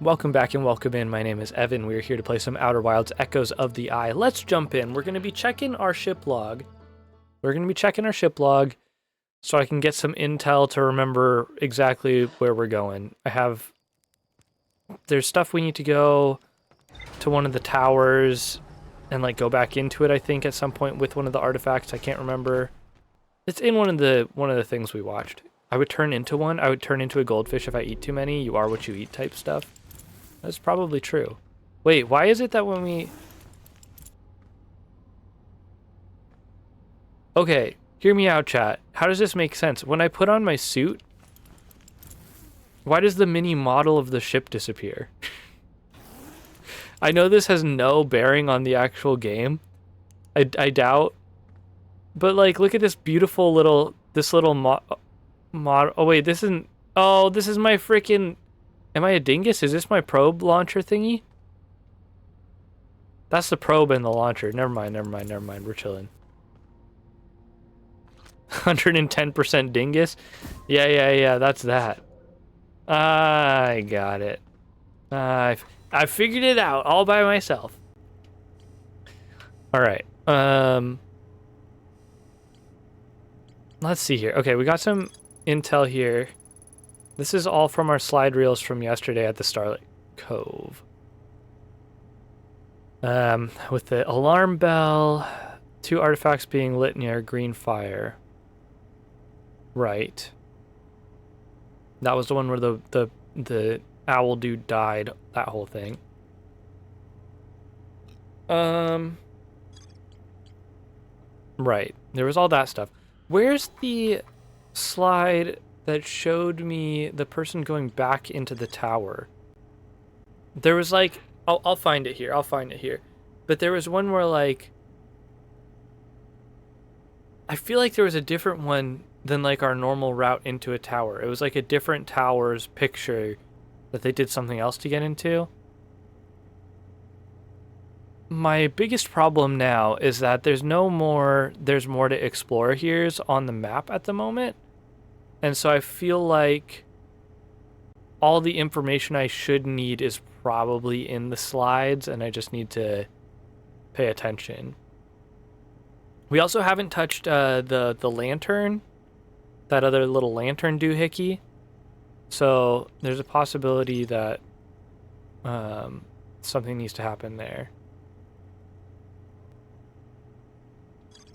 Welcome back and welcome in. My name is Evan. We are here to play some Outer Wilds Echoes of the Eye. Let's jump in. We're going to be checking our ship log. So I can get some intel to remember exactly where we're going. There's stuff we need to go to one of the towers and like go back into it, I think, at some point with one of the artifacts. I can't remember. It's in one of the things we watched. I would turn into one. I would turn into a goldfish if I eat too many. You are what you eat type stuff. That's probably true. Wait, why is it that when we... Okay, hear me out, chat. How does this make sense? When I put on my suit, why does the mini model of the ship disappear? I know this has no bearing on the actual game. I doubt. But, like, look at this beautiful little... Oh, wait, this isn't... Oh, this is my freaking... Am I a dingus? Is this my probe launcher thingy? That's the probe and the launcher. Never mind. We're chilling. 110% dingus? Yeah, that's that. I got it. I figured it out all by myself. Alright. Let's see here. Okay, we got some intel here. This is all from our slide reels from yesterday at the Starlight Cove. With the alarm bell, 2 artifacts being lit near green fire. Right. That was the one where the owl dude died, that whole thing. Right. There was all that stuff. Where's the slide that showed me the person going back into the tower? There was like... I'll find it here. But there was one where, like... I feel like there was a different one than, like, our normal route into a tower. It was, like, a different tower's picture that they did something else to get into. My biggest problem now is that there's more to explore here on the map at the moment. And so I feel like all the information I should need is probably in the slides, and I just need to pay attention. We also haven't touched the lantern, that other little lantern doohickey. So there's a possibility that something needs to happen there.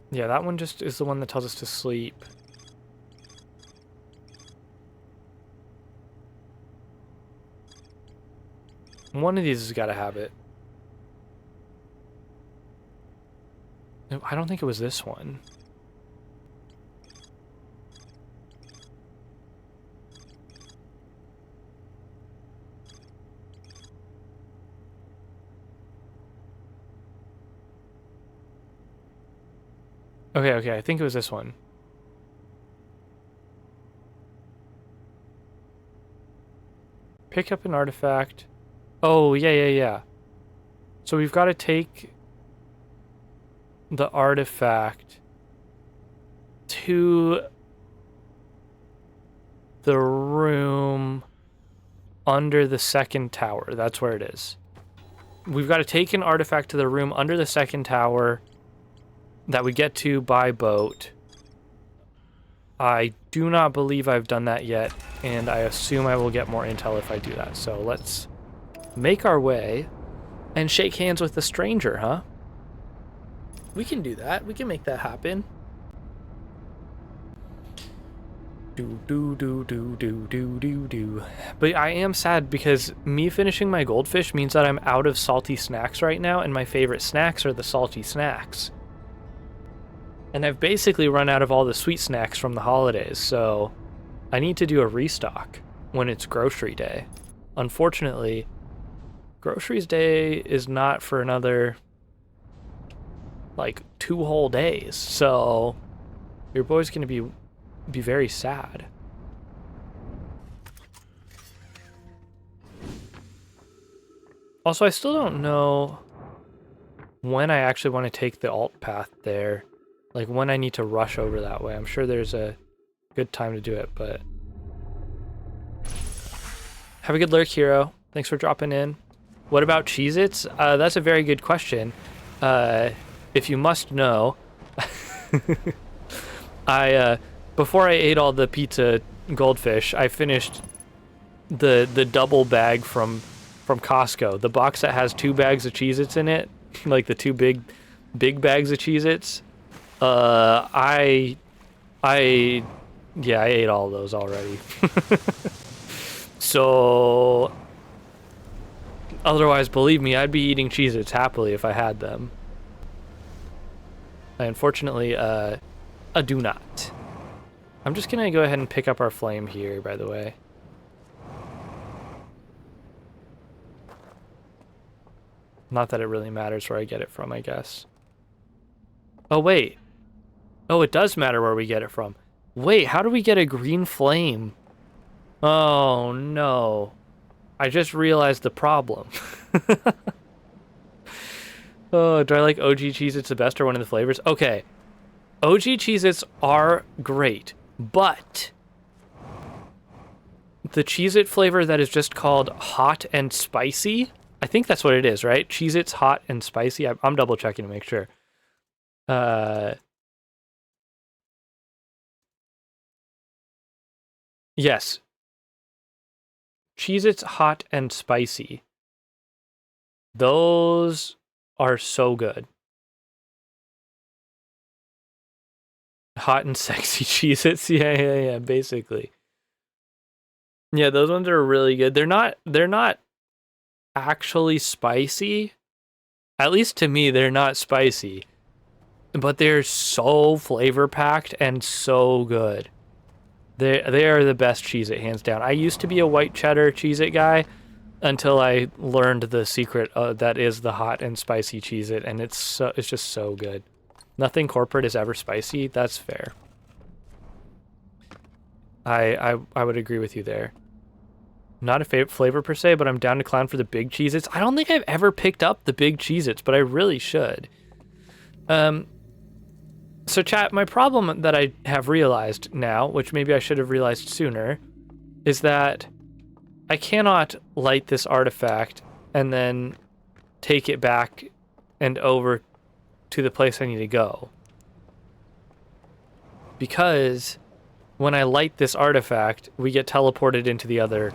Yeah, that one just is the one that tells us to sleep. One of these has got to have it. I don't think it was this one. Okay, I think it was this one. Pick up an artifact. Oh, yeah. So we've got to take the artifact to the room under the second tower. That's where it is. We've got to take an artifact to the room under the second tower that we get to by boat. I do not believe I've done that yet, and I assume I will get more intel if I do that. So let's make our way and shake hands with the stranger, huh? We can do that. We can make that happen. Do. But I am sad because me finishing my goldfish means that I'm out of salty snacks right now, and my favorite snacks are the salty snacks. And I've basically run out of all the sweet snacks from the holidays, so I need to do a restock when it's grocery day. Unfortunately, groceries day is not for another, like, 2 whole days, so your boy's gonna be very sad. Also, I still don't know when I actually want to take the alt path there. Like, when I need to rush over that way. I'm sure there's a good time to do it, but... Have a good lurk, hero. Thanks for dropping in. What about Cheez-Its? That's a very good question. If you must know, before I ate all the pizza goldfish, I finished the double bag from Costco. The box that has 2 bags of Cheez-Its in it, like the 2 big bags of Cheez-Its. I ate all of those already. So otherwise, believe me, I'd be eating Cheez-Its happily if I had them. I unfortunately I do not. I'm just gonna go ahead and pick up our flame here, by the way. Not that it really matters where I get it from, I guess. Oh, wait. Oh, it does matter where we get it from. Wait, how do we get a green flame? Oh, no. I just realized the problem. Oh, do I like OG Cheez-Its the best or one of the flavors? Okay. OG Cheez-Its are great, but the Cheez-It flavor that is just called hot and spicy, I think that's what it is, right? Cheez-Its hot and spicy. I'm double checking to make sure. Yes. Cheez-Its hot and spicy. Those are so good. Hot and sexy Cheez-Its. Yeah, basically. Yeah, those ones are really good. They're not actually spicy. At least to me, they're not spicy. But they're so flavor packed and so good. They are the best Cheez-It, hands down. I used to be a white cheddar Cheez-It guy until I learned the secret that is the hot and spicy Cheez-It, and it's just so good. Nothing corporate is ever spicy. That's fair. I would agree with you there. Not a favorite flavor per se, but I'm down to clown for the big Cheez-Its. I don't think I've ever picked up the big Cheez-Its, but I really should. So chat, my problem that I have realized now, which maybe I should have realized sooner, is that I cannot light this artifact and then take it back and over to the place I need to go. Because when I light this artifact, we get teleported into the other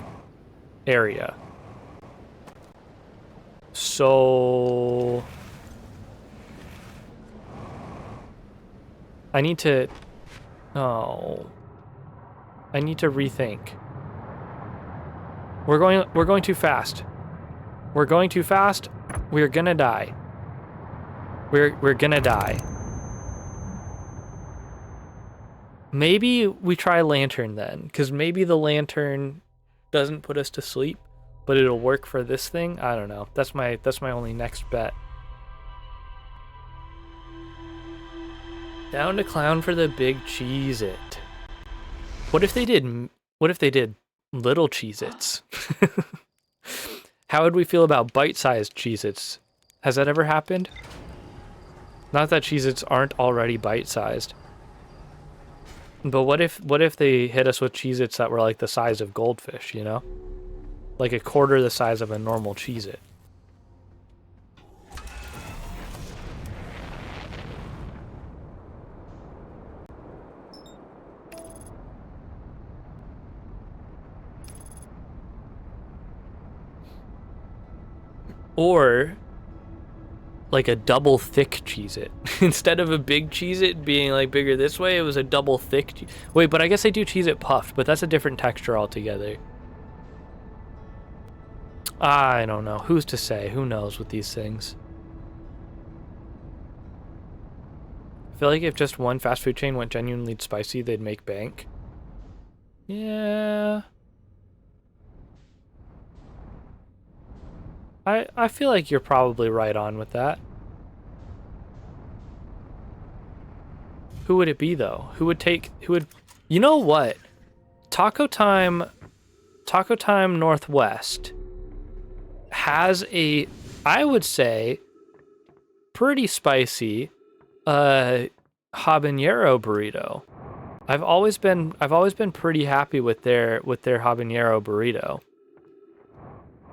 area. So I need to rethink. We're going too fast. We're going too fast. We're gonna die. We're gonna die. Maybe we try lantern then, because maybe the lantern doesn't put us to sleep, but it'll work for this thing. I don't know. That's my only next bet. Down to clown for the big Cheez-It. What if they did little Cheez-Its? How would we feel about bite-sized Cheez-Its? Has that ever happened? Not that Cheez-Its aren't already bite-sized. But what if they hit us with Cheez-Its that were like the size of goldfish, you know? Like a quarter the size of a normal Cheez-It. Or like a double thick Cheez-It. Instead of a big Cheez-It being like bigger this way, it was a double thick. Wait, but I guess they do Cheez-It puffed, but that's a different texture altogether. I don't know. Who's to say? Who knows with these things? I feel like if just one fast food chain went genuinely spicy, they'd make bank. Yeah. I feel like you're probably right on with that. Who would it be though? Who would you know what? Taco Time Northwest has a, I would say, pretty spicy habanero burrito. I've always been pretty happy with their habanero burrito.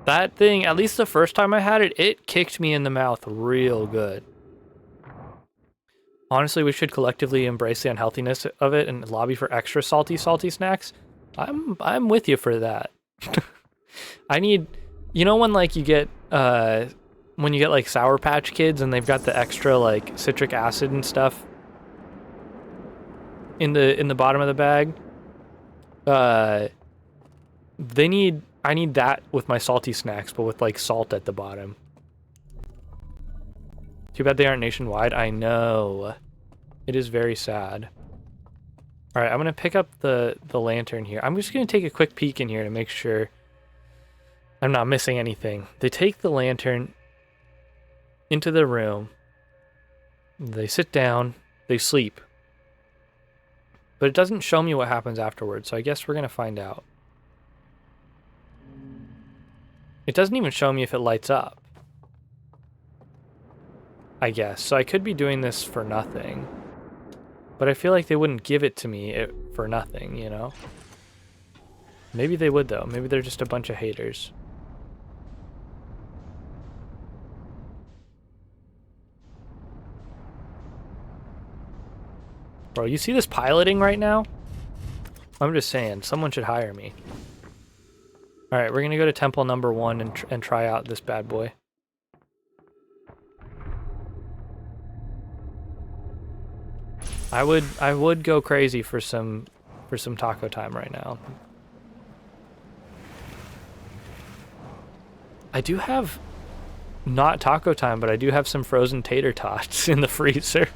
That thing, at least the first time I had it, it kicked me in the mouth real good. Honestly, we should collectively embrace the unhealthiness of it and lobby for extra salty snacks. I'm with you for that. I need, you know, when like you get when you get like Sour Patch Kids and they've got the extra like citric acid and stuff in the bottom of the bag. I need that with my salty snacks, but with like salt at the bottom. Too bad they aren't nationwide. I know. It is very sad. All right, I'm gonna pick up the lantern here. I'm just gonna take a quick peek in here to make sure I'm not missing anything. They take the lantern into the room. They sit down. They sleep. But it doesn't show me what happens afterwards, so I guess we're gonna find out. It doesn't even show me if it lights up, I guess. So I could be doing this for nothing. But I feel like they wouldn't give it to me for nothing, you know? Maybe they would, though. Maybe they're just a bunch of haters. Bro, you see this piloting right now? I'm just saying, someone should hire me. Alright, we're gonna go to temple number 1 and try out this bad boy. I would go crazy for some taco time right now. I do have not taco time, but I do have some frozen tater tots in the freezer.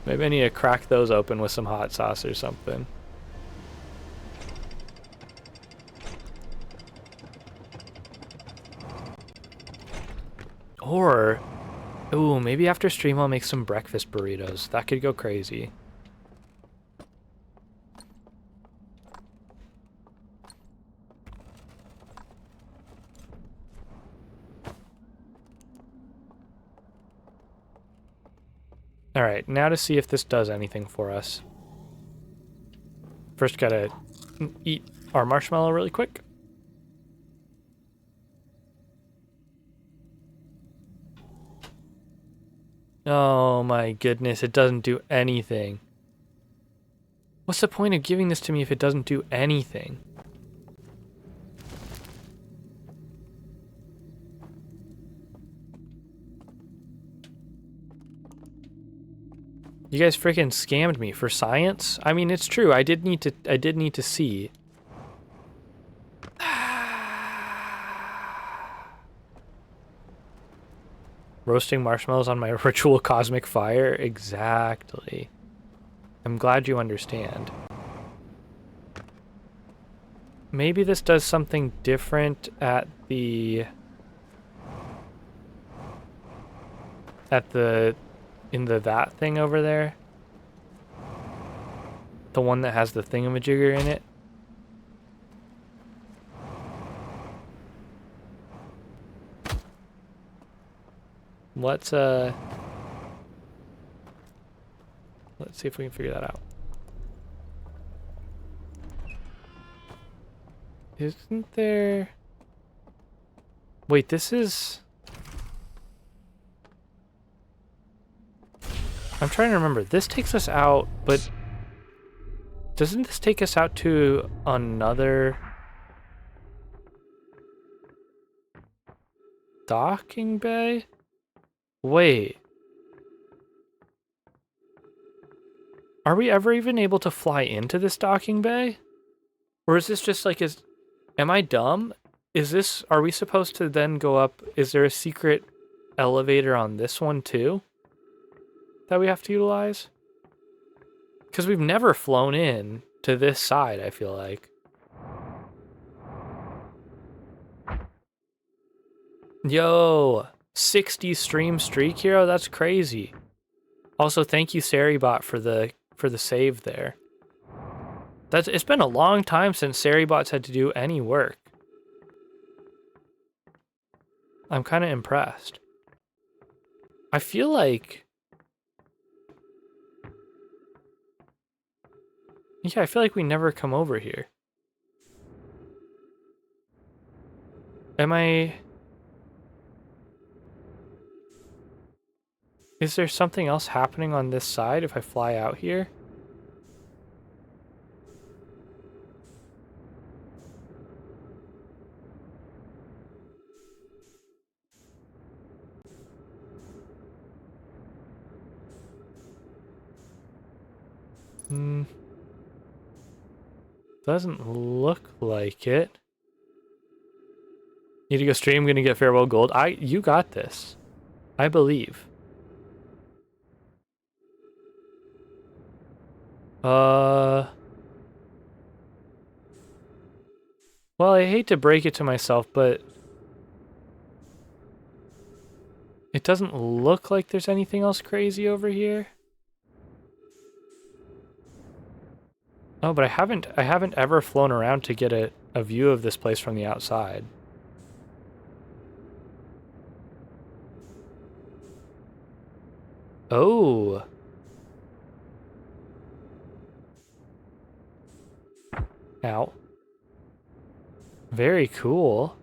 Maybe I need to crack those open with some hot sauce or something. Or, ooh, maybe after stream I'll make some breakfast burritos. That could go crazy. Alright, now to see if this does anything for us. First gotta eat our marshmallow really quick. Oh my goodness, it doesn't do anything. What's the point of giving this to me if it doesn't do anything? You guys freaking scammed me for science? I mean, it's true. I did need to see. Roasting marshmallows on my ritual cosmic fire? Exactly. I'm glad you understand. Maybe this does something different at the in the that thing over there. The one that has the thingamajigger in it. Let's see if we can figure that out. Isn't there... Wait, this is... I'm trying to remember. This takes us out, but... Doesn't this take us out to another... docking bay? Wait. Are we ever even able to fly into this docking bay? Or is this just like, am I dumb? Are we supposed to then go up? Is there a secret elevator on this one too that we have to utilize? Because we've never flown in to this side, I feel like. Yo, 60 stream streak hero, that's crazy. Also, thank you Saribot for the save there. It's been a long time since Saribots had to do any work. I'm kind of impressed. I feel like... Yeah, I feel like we never come over here. Am I... Is there something else happening on this side if I fly out here? Doesn't look like it. Need to go stream, gonna get farewell gold. You got this. I believe. Well, I hate to break it to myself, but it doesn't look like there's anything else crazy over here. Oh, but I haven't ever flown around to get a view of this place from the outside. Oh. Ow. Very cool.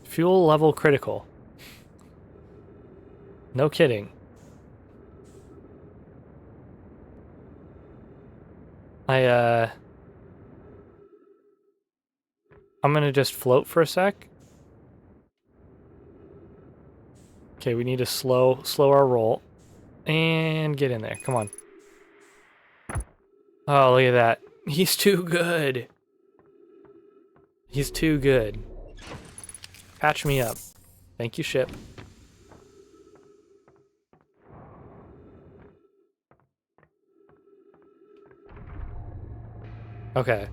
Fuel level critical. No kidding. I'm gonna just float for a sec. Okay, we need to slow our roll. And get in there, come on. Oh, look at that. He's too good. He's too good. Patch me up. Thank you, ship. Okay.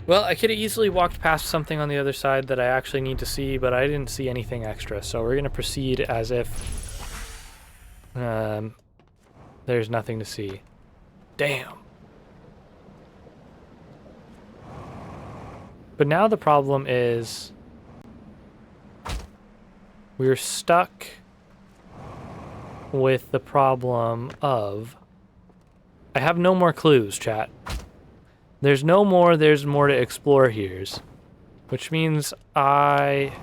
Well, I could have easily walked past something on the other side that I actually need to see, but I didn't see anything extra, so we're going to proceed as if there's nothing to see. Damn. But now the problem is we're stuck with the problem of I have no more clues, chat. There's more to explore here, which means I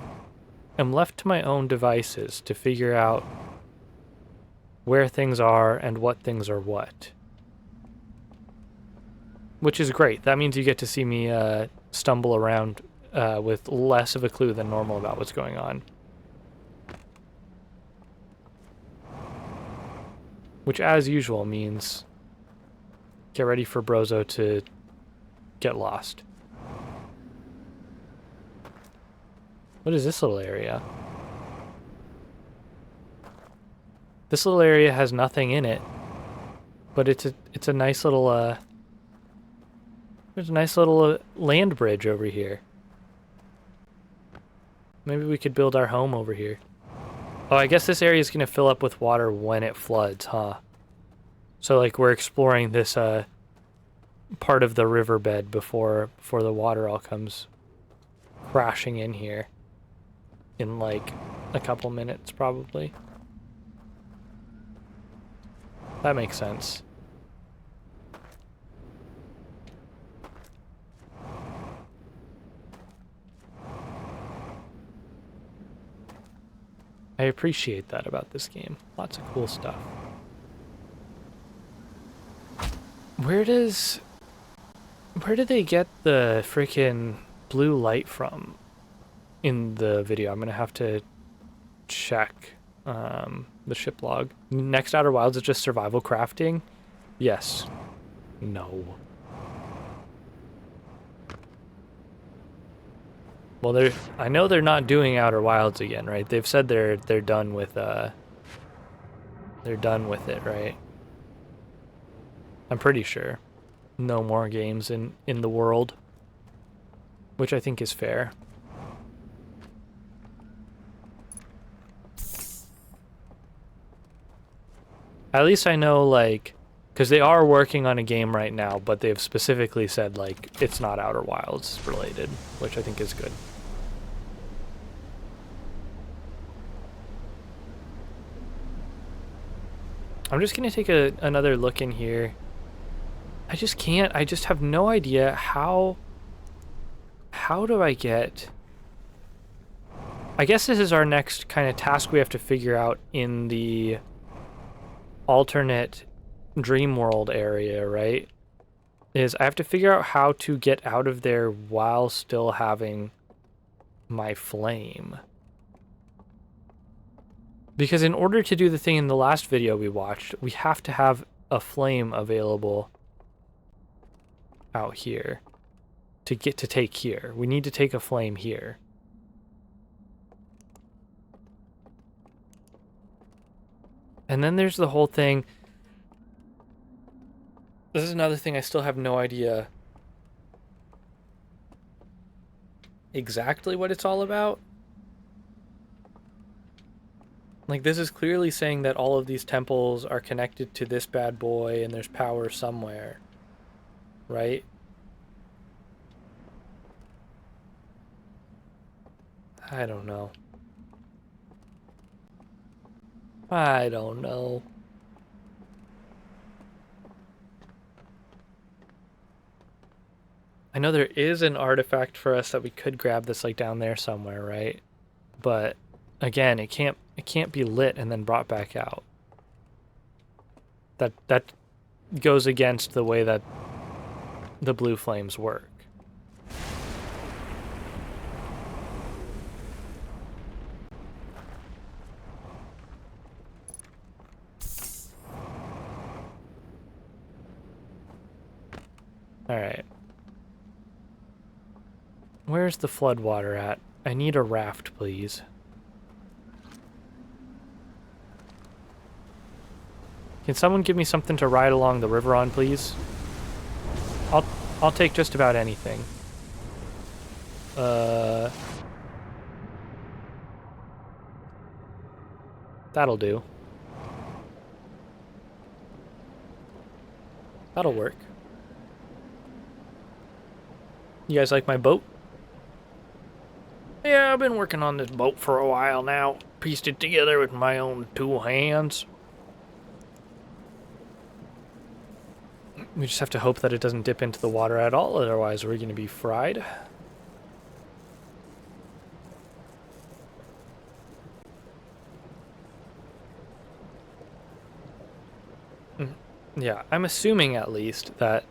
am left to my own devices to figure out where things are and what things are what. Which is great. That means you get to see me stumble around with less of a clue than normal about what's going on. Which, as usual, means get ready for Brozo to get lost. What is this little area? This little area has nothing in it, but it's a nice little there's a nice little land bridge over here. Maybe we could build our home over here. Oh, I guess this area is going to fill up with water when it floods, huh? So like we're exploring this part of the riverbed before the water all comes crashing in here in like a couple minutes probably. That makes sense. I appreciate that about this game. Lots of cool stuff. Where did they get the freaking blue light from in the video? I'm gonna have to check the ship log. Next Outer Wilds is just survival crafting? Yes. No. Well, I know they're not doing Outer Wilds again, right? They've said they're done with it, right? I'm pretty sure. No more games in the world, which I think is fair. At least I know, like, because they are working on a game right now, but they've specifically said, like, it's not Outer Wilds related, which I think is good. I'm just gonna take another look in here. I just can't. I just have no idea how do I get... I guess this is our next kind of task we have to figure out in the alternate dream world area, right? Is I have to figure out how to get out of there while still having my flame. Because in order to do the thing in the last video we watched, we have to have a flame available out here to get to take here. We need to take a flame here. And then there's the whole thing. This is another thing I still have no idea exactly what it's all about. Like, this is clearly saying that all of these temples are connected to this bad boy and there's power somewhere, right? I don't know. I don't know. I know there is an artifact for us that we could grab that's like down there somewhere, right? But again, it can't be lit and then brought back out. That goes against the way that the blue flames work. All right. Where's the flood water at? I need a raft, please. Can someone give me something to ride along the river on, please? I'll take just about anything. That'll do. That'll work. You guys like my boat? Yeah, I've been working on this boat for a while now. Pieced it together with my own 2 hands. We just have to hope that it doesn't dip into the water at all, otherwise we're going to be fried. Yeah, I'm assuming at least that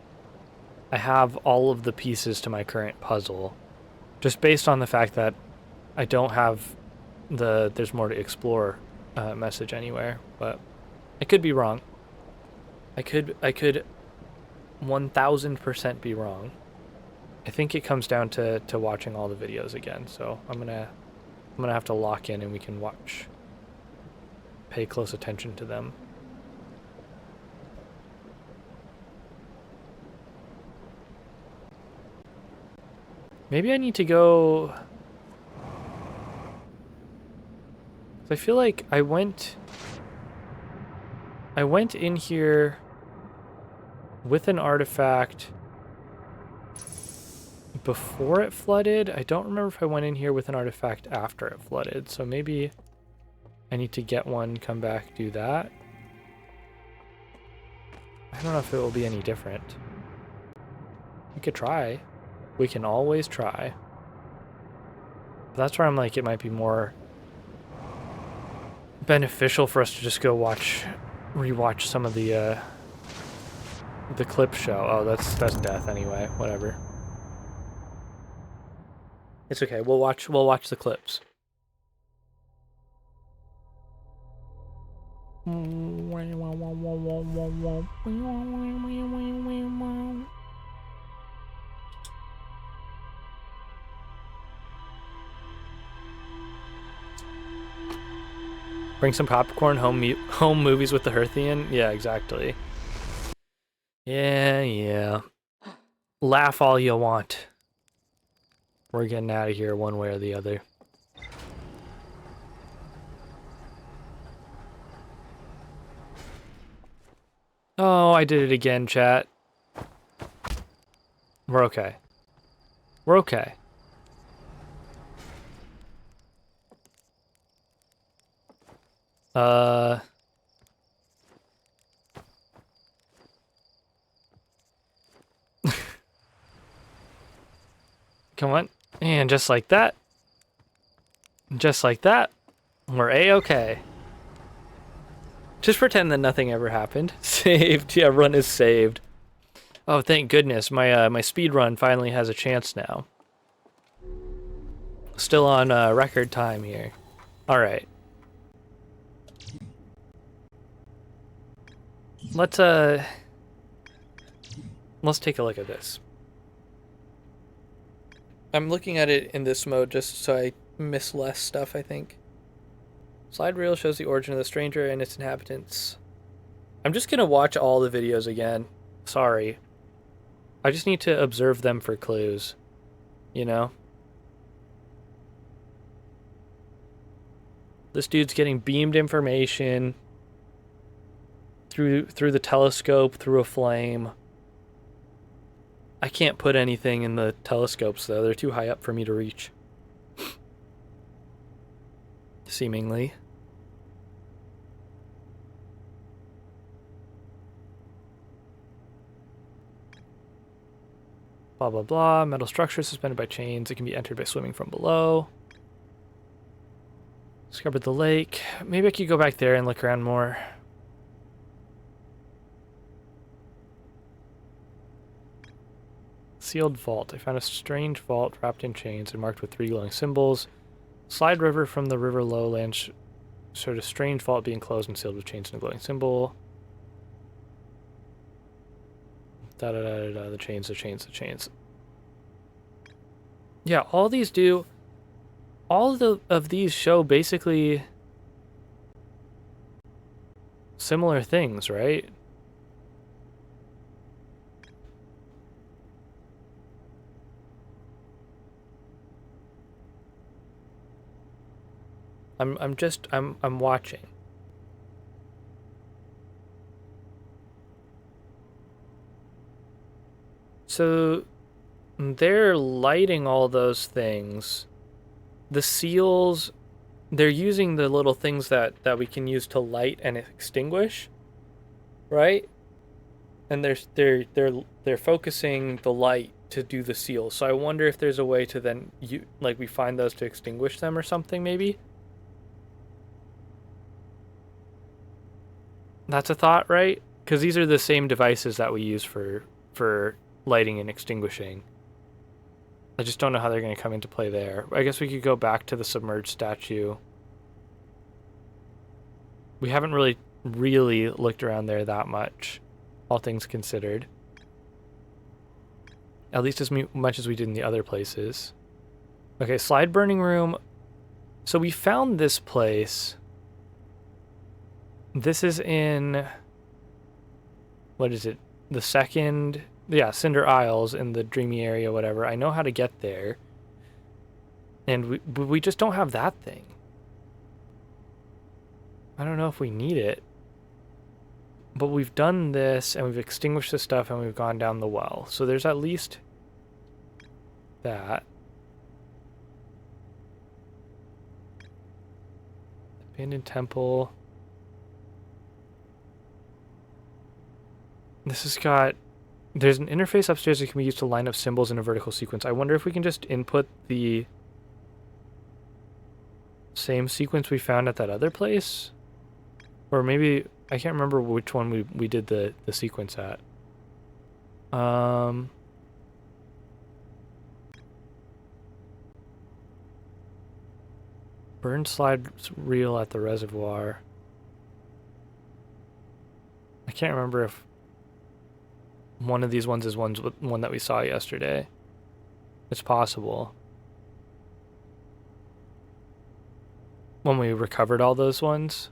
I have all of the pieces to my current puzzle, just based on the fact that I don't have the "there's more to explore" message anywhere, but I could be wrong. I could 1000% be wrong. I think it comes down to watching all the videos again, so I'm gonna have to lock in and we can pay close attention to them. Maybe I need to go... I feel like I went in here with an artifact before it flooded. I don't remember if I went in here with an artifact after it flooded, so maybe I need to get one, come back, do that. I don't know if it will be any different. We could try. We can always try. But that's where I'm like, it might be more beneficial for us to just go rewatch some of the clip show. Oh, that's death anyway. Whatever. It's okay. We'll watch the clips. Bring some popcorn, home movies with the Herthian? Yeah, exactly. Yeah. Laugh all you want. We're getting out of here one way or the other. Oh, I did it again, chat. We're okay. We're okay. Come on. And just like that. Just like that. We're A-okay. Just pretend that nothing ever happened. Saved. Yeah, run is saved. Oh, thank goodness. My speed run finally has a chance now. Still on record time here. Alright. Let's take a look at this. I'm looking at it in this mode just so I miss less stuff, I think. Slide reel shows the origin of the stranger and its inhabitants. I'm just gonna watch all the videos again. Sorry. I just need to observe them for clues. You know? This dude's getting beamed information through the telescope, through a flame. I can't put anything in the telescopes, though. They're too high up for me to reach. Seemingly. Blah, blah, blah. Metal structure suspended by chains. It can be entered by swimming from below. Discovered the lake. Maybe I could go back there and look around more. Sealed vault. I found a strange vault wrapped in chains and marked with 3 glowing symbols. Slide river from the river lowlands showed a strange vault being closed and sealed with chains and a glowing symbol. Da da da da da. The chains, the chains, the chains. Yeah, all these do. All of these show basically similar things, right? I'm watching. So they're lighting all those things. The seals, they're using the little things that we can use to light and extinguish, right? And they're focusing the light to do the seals. So I wonder if there's a way to then we find those to extinguish them or something, maybe. That's a thought, right? Because these are the same devices that we use for lighting and extinguishing. I just don't know how they're going to come into play there. I guess we could go back to the submerged statue. We haven't really looked around there that much, all things considered. At least as much as we did in the other places. Okay, slide burning room. So we found this place. This is in... What is it? The second... Yeah, Cinder Isles in the Dreamy area, whatever. I know how to get there. And we just don't have that thing. I don't know if we need it. But we've done this, and we've extinguished the stuff, and we've gone down the well. So there's at least that. Abandoned temple. This has got... There's an interface upstairs that can be used to line up symbols in a vertical sequence. I wonder if we can just input the same sequence we found at that other place? Or maybe... I can't remember which one we did the sequence at. Burn slide reel at the reservoir. I can't remember if one of these ones is one that we saw yesterday. It's possible. When we recovered all those ones.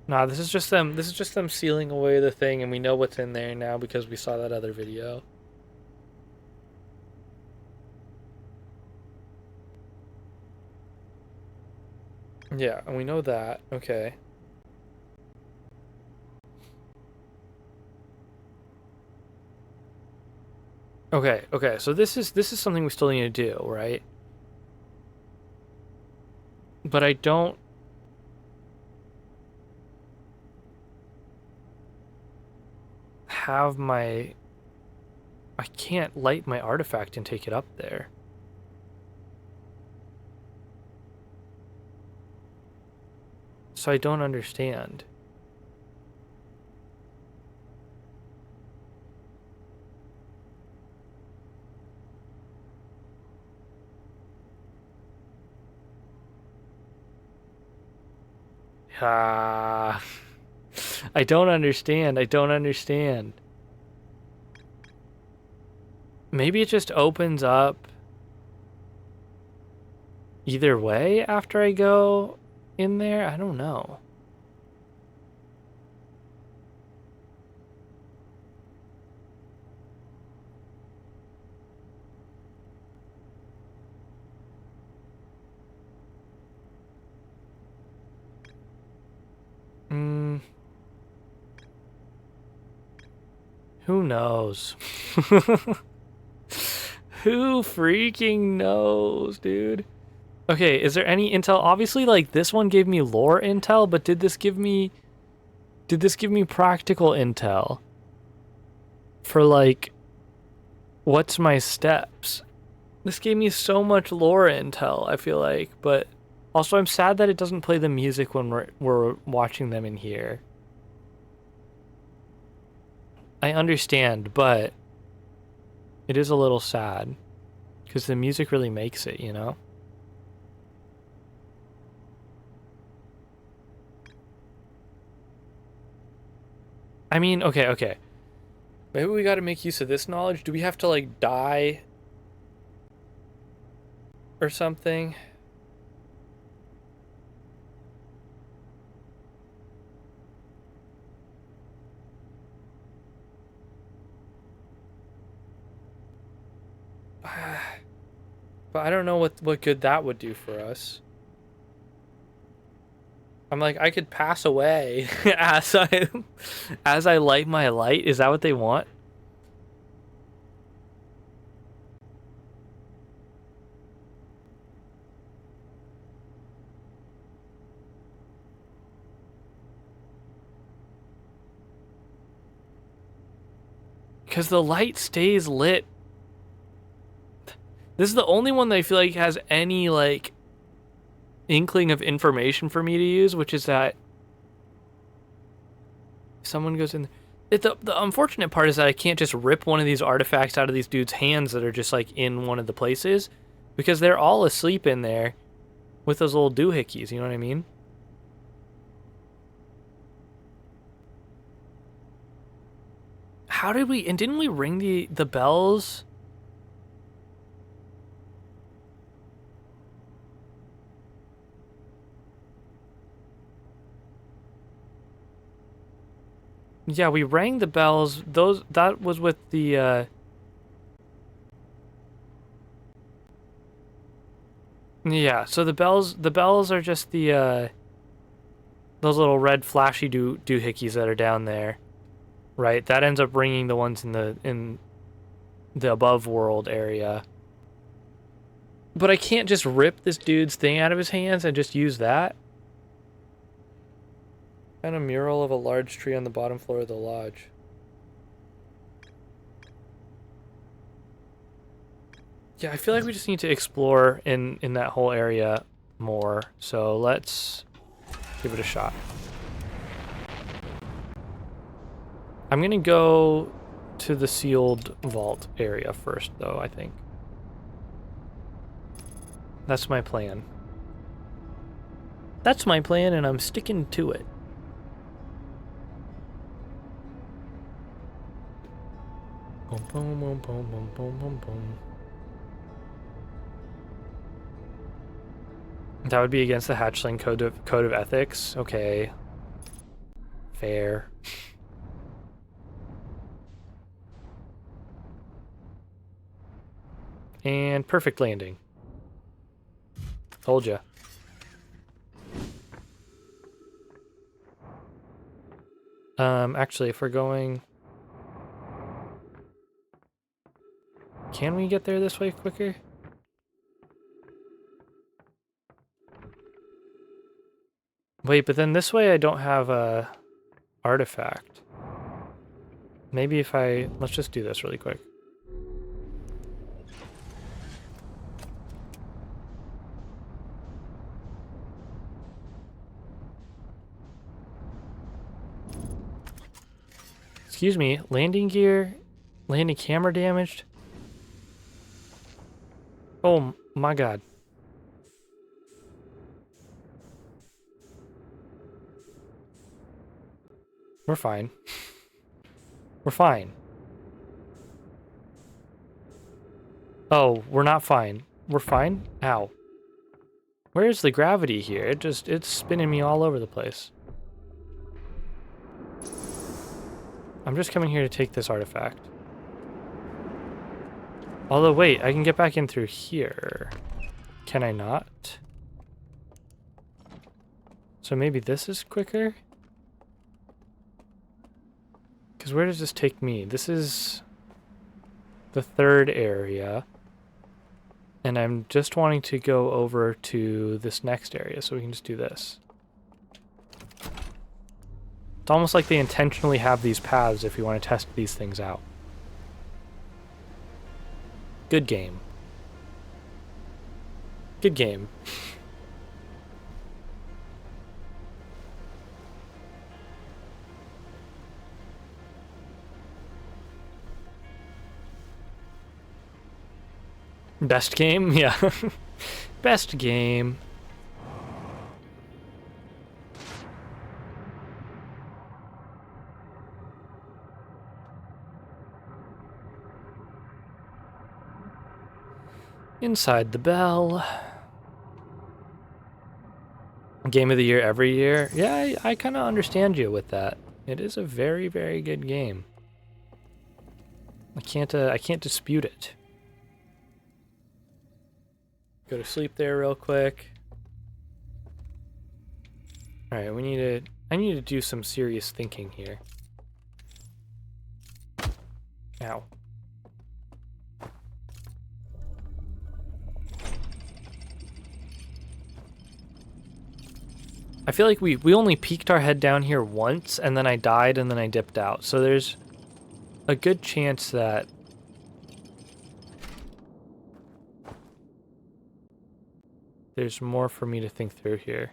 Nah, this is just them sealing away the thing, and we know what's in there now because we saw that other video. Yeah, and we know that. Okay. Okay, so this is something we still need to do, right? But I don't have my I can't light my artifact and take it up there. So I don't understand. Ah, I don't understand. I don't understand. Maybe it just opens up either way after I go in there? I don't know. Hmm. Who knows? Who freaking knows, dude? Okay, is there any intel? Obviously, like, this one gave me lore intel, but did this give me practical intel for, like, what's my steps? This gave me so much lore intel, I feel like, but also I'm sad that it doesn't play the music when we're watching them in here. I understand, but it is a little sad because the music really makes it, you know? I mean, okay. Maybe we gotta make use of this knowledge. Do we have to, like, die or something? But I don't know what good that would do for us. I'm like, I could pass away as I light my light. Is that what they want? Because the light stays lit. This is the only one that I feel like has any, like, inkling of information for me to use, which is that someone goes in. The unfortunate part is that I can't just rip one of these artifacts out of these dudes' hands that are just, like, in one of the places, because they're all asleep in there with those little doohickeys, you know what I mean? How did we, and didn't we ring the bells? Yeah, we rang the bells. That was with the yeah, so the bells are just the those little red flashy doohickeys that are down there. Right? That ends up ringing the ones in the above world area. But I can't just rip this dude's thing out of his hands and just use that. And a mural of a large tree on the bottom floor of the lodge. Yeah, I feel like we just need to explore in that whole area more. So let's give it a shot. I'm gonna go to the sealed vault area first, though, I think. That's my plan. That's my plan, and I'm sticking to it. Boom, boom, boom, boom, boom, boom, boom, boom. That would be against the hatchling code of ethics. Okay. Fair. And perfect landing. Told ya. Actually, if we're going... Can we get there this way quicker? Wait, but then this way I don't have a artifact. Maybe if I... Let's just do this really quick. Excuse me, landing gear, landing camera damaged. Oh my god. We're fine. We're fine. Oh, we're not fine. We're fine? Ow. Where's the gravity here? It's spinning me all over the place. I'm just coming here to take this artifact. Although, wait, I can get back in through here. Can I not? So maybe this is quicker? Because where does this take me? This is the third area. And I'm just wanting to go over to this next area, so we can just do this. It's almost like they intentionally have these paths if you want to test these things out. Good game. Good game. Best game? Yeah. Best game. Inside the Bell. Game of the year every year. Yeah, I kind of understand you with that. It is a very, very good game. I can't dispute it. Go to sleep there real quick. All right, I need to do some serious thinking here. Ow. I feel like we only peeked our head down here once, and then I died, and then I dipped out. So there's a good chance that there's more for me to think through here.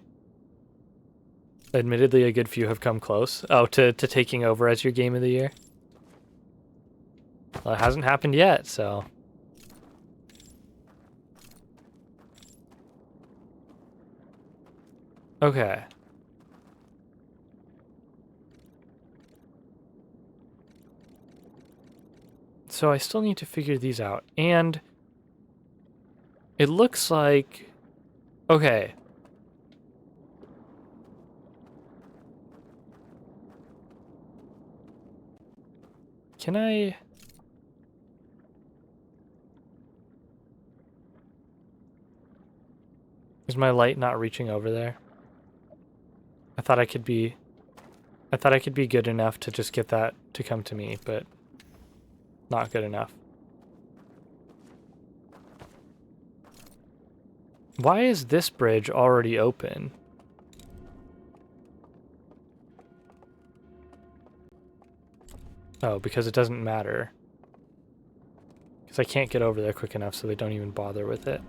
Admittedly, a good few have come close. Oh, to taking over as your game of the year? Well, it hasn't happened yet, so... Okay. So I still need to figure these out. And it looks like... Okay. Can I... Is my light not reaching over there? I thought I could be good enough to just get that to come to me, but not good enough. Why is this bridge already open? Oh, because it doesn't matter. Because I can't get over there quick enough, so they don't even bother with it.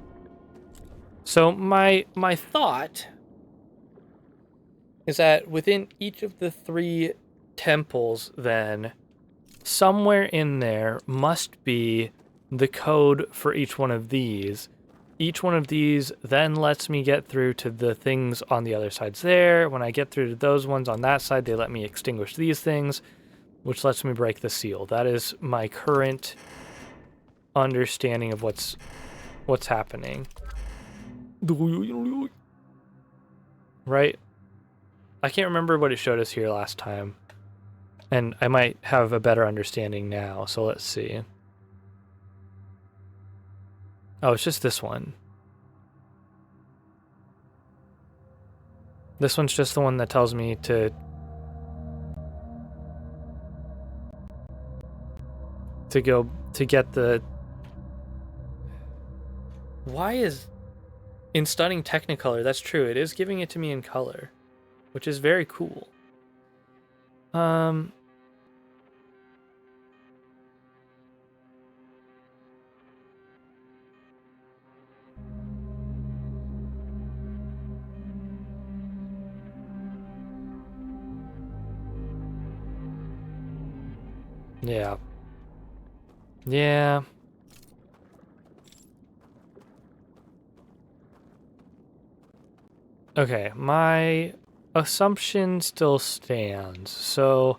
So my thought is that within each of the 3 temples, then, somewhere in there must be the code for each one of these. Each one of these then lets me get through to the things on the other sides there. When I get through to those ones on that side, they let me extinguish these things, which lets me break the seal. That is my current understanding of what's happening. Right? I can't remember what it showed us here last time. And I might have a better understanding now, so let's see. Oh, it's just this one. This one's just the one that tells me to go to get the... Why is... In Stunning Technicolor, that's true. It is giving it to me in color, which is very cool. Yeah. Yeah. Okay, my assumption still stands. So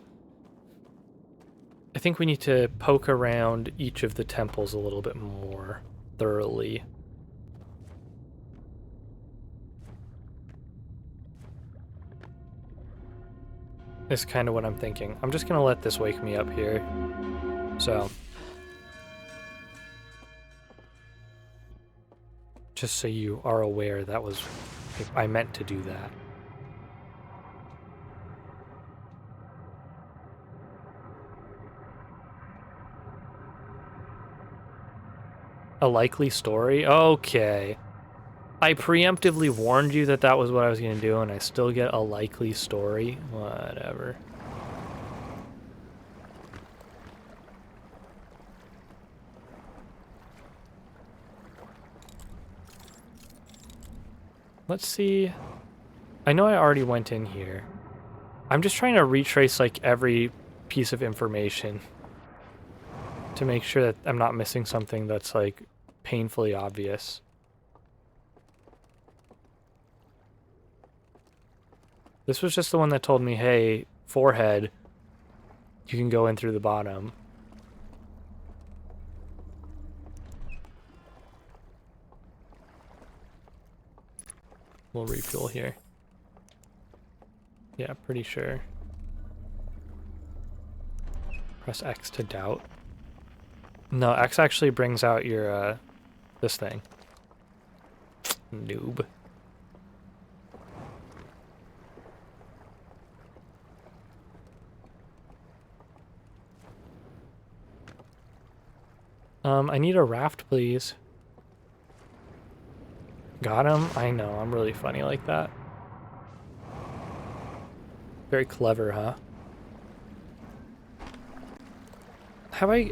I think we need to poke around each of the temples a little bit more thoroughly. Is kind of what I'm thinking. I'm just gonna let this wake me up here. So, just so you are aware, that was, I meant to do that. A likely story? Okay. I preemptively warned you that that was what I was gonna do, and I still get a likely story? Whatever. Let's see. I know I already went in here. I'm just trying to retrace, like, every piece of information to make sure that I'm not missing something that's, like, painfully obvious. This was just the one that told me, hey, forehead, you can go in through the bottom. We'll refuel here. Yeah, pretty sure. Press X to doubt. No, X actually brings out your, this thing. Noob. I need a raft, please. Got him? I know, I'm really funny like that. Very clever, huh? Have I...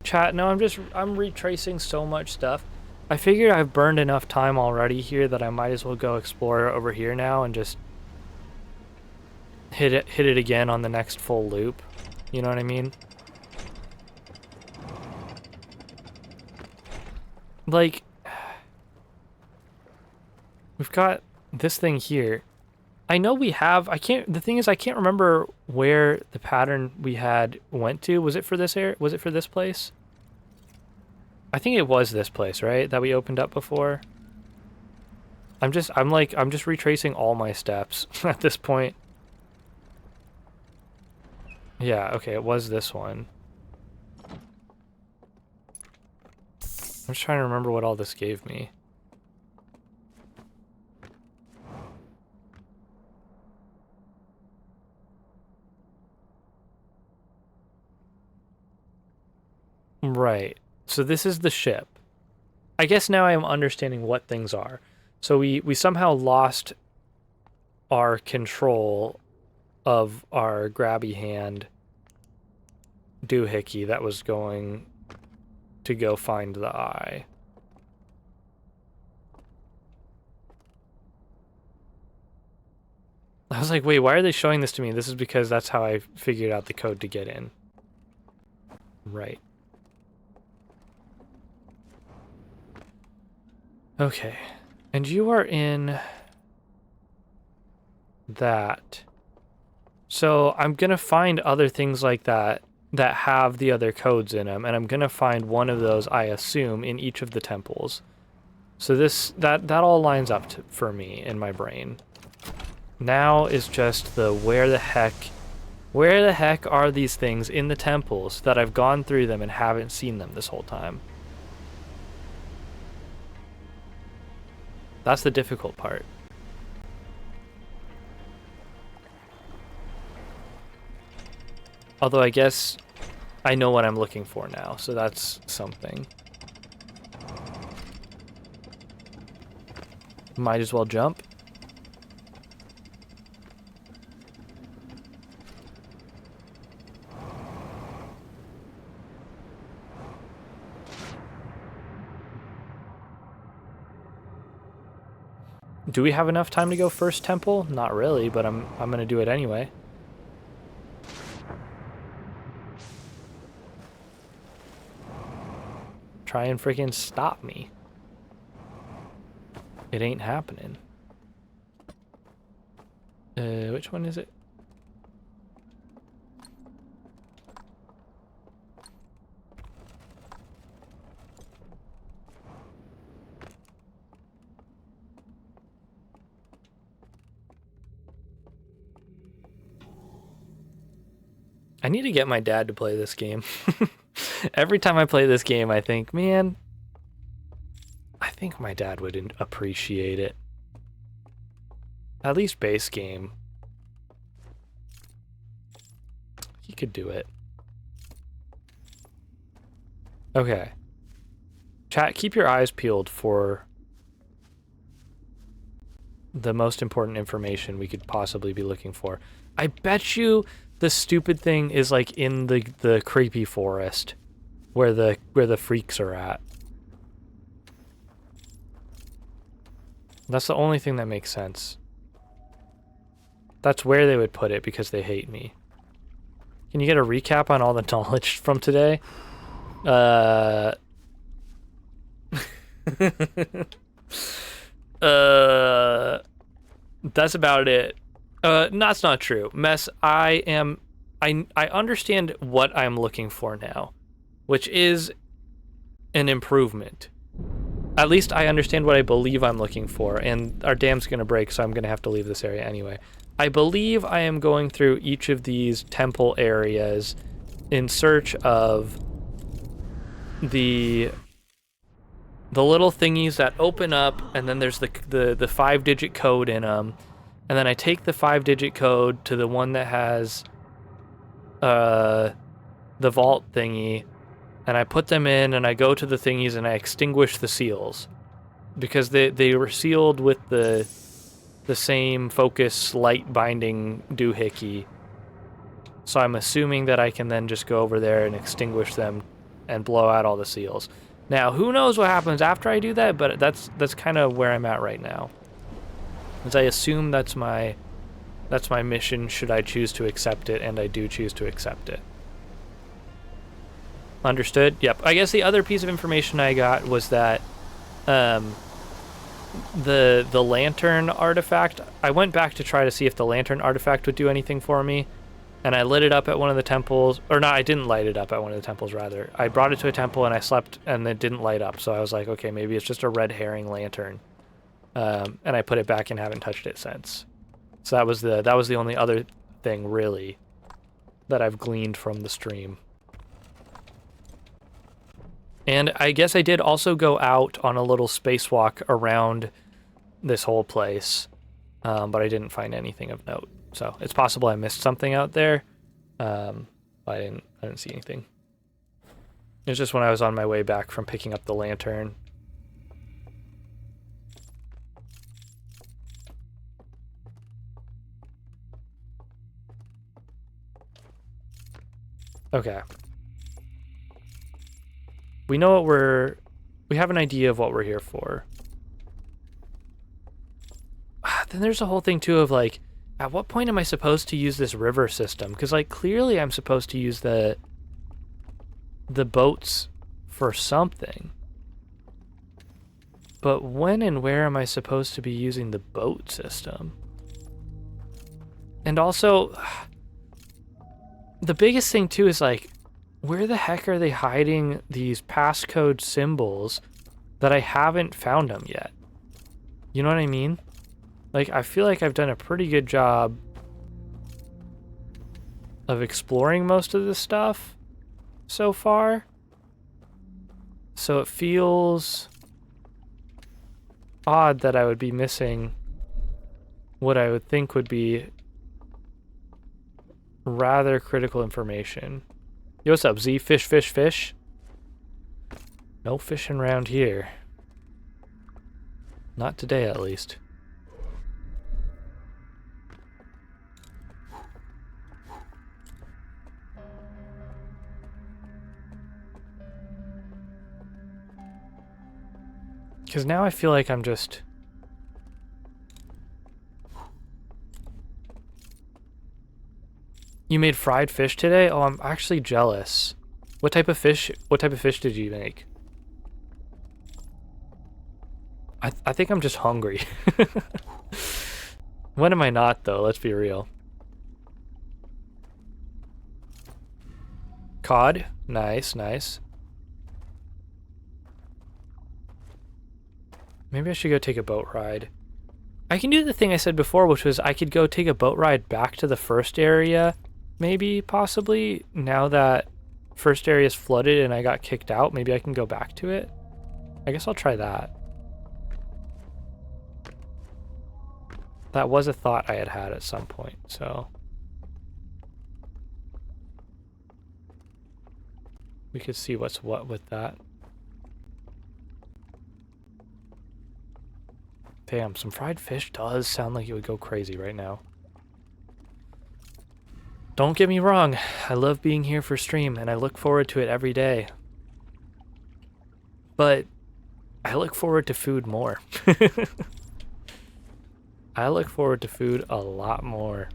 Chat, no, I'm retracing so much stuff. I figured I've burned enough time already here that I might as well go explore over here now and just hit it again on the next full loop. You know what I mean? Like, we've got this thing here. I know we have, the thing is I can't remember where the pattern we had went to. Was it for this area? Was it for this place? I think it was this place, right? That we opened up before. I'm just retracing all my steps at this point. Yeah, okay, it was this one. I'm just trying to remember what all this gave me. Right. So this is the ship. I guess now I am understanding what things are. So we somehow lost our control of our grabby hand doohickey that was going to go find the eye. I was like, wait, why are they showing this to me? This is because that's how I figured out the code to get in. Right. Okay. And you are in that. So I'm going to find other things like that that have the other codes in them, and I'm going to find one of those, I assume, in each of the temples. So that all lines up for me in my brain. Now is just the where the heck are these things in the temples that I've gone through them and haven't seen them this whole time? That's the difficult part. Although I guess I know what I'm looking for now, so that's something. Might as well jump. Do we have enough time to go first temple? Not really, but I'm gonna do it anyway. try and freaking stop me. It ain't happening. Which one is it? I need to get my dad to play this game. Every time I play this game, I think, man, I think my dad would appreciate it. At least base game. He could do it. Okay. Chat, keep your eyes peeled for the most important information we could possibly be looking for. I bet you the stupid thing is like in the creepy forest where the freaks are at. That's the only thing that makes sense. That's where they would put it because they hate me. Can you get a recap on all the knowledge from today? That's about it. That's not true. Mess, I understand what I'm looking for now, which is an improvement. At least I understand what I believe I'm looking for, and our dam's gonna break, so I'm gonna have to leave this area anyway. I believe I am going through each of these temple areas in search of the little thingies that open up, and then there's the 5-digit code in them. And then I take the 5-digit code to the one that has the vault thingy, and I put them in, and I go to the thingies, and I extinguish the seals. Because they were sealed with the same focus light binding doohickey. So I'm assuming that I can then just go over there and extinguish them and blow out all the seals. Now, who knows what happens after I do that, but that's kind of where I'm at right now. As I assume that's my mission should I choose to accept it, and I do choose to accept it. Understood? Yep. I guess the other piece of information I got was that the lantern artifact, I went back to try to see if the lantern artifact would do anything for me, and I lit it up at one of the temples, or no, I didn't light it up at one of the temples, rather. I brought it to a temple and I slept and it didn't light up, so I was like, okay, maybe it's just a red herring lantern. And I put it back and haven't touched it since. So that was the only other thing, really, that I've gleaned from the stream. And I guess I did also go out on a little spacewalk around this whole place, but I didn't find anything of note. So it's possible I missed something out there, but I didn't see anything. It was just when I was on my way back from picking up the lantern. Okay. We know we have an idea of what we're here for. Then there's a whole thing too of like, at what point am I supposed to use this river system? Because like clearly I'm supposed to use the boats for something. But when and where am I supposed to be using the boat system? And also, the biggest thing too is like, where the heck are they hiding these passcode symbols that I haven't found them yet? You know what I mean? Like, I feel like I've done a pretty good job of exploring most of this stuff so far. So it feels odd that I would be missing what I would think would be rather critical information. Yo, what's up, Z? Fish, fish, fish? No fishing around here. Not today, at least. Because now I feel like I'm just... You made fried fish today? Oh, I'm actually jealous. What type of fish did you make? I think I'm just hungry. When am I not, though? Let's be real. Cod. Nice, nice. Maybe I should go take a boat ride. I can do the thing I said before, which was I could go take a boat ride back to the first area, maybe, possibly. Now that first area is flooded and I got kicked out, maybe I can go back to it. I guess I'll try that. That was a thought I had at some point, so... we could see what's what with that. Damn, some fried fish does sound like it would go crazy right now. Don't get me wrong, I love being here for stream, and I look forward to it every day. But I look forward to food more. I look forward to food a lot more.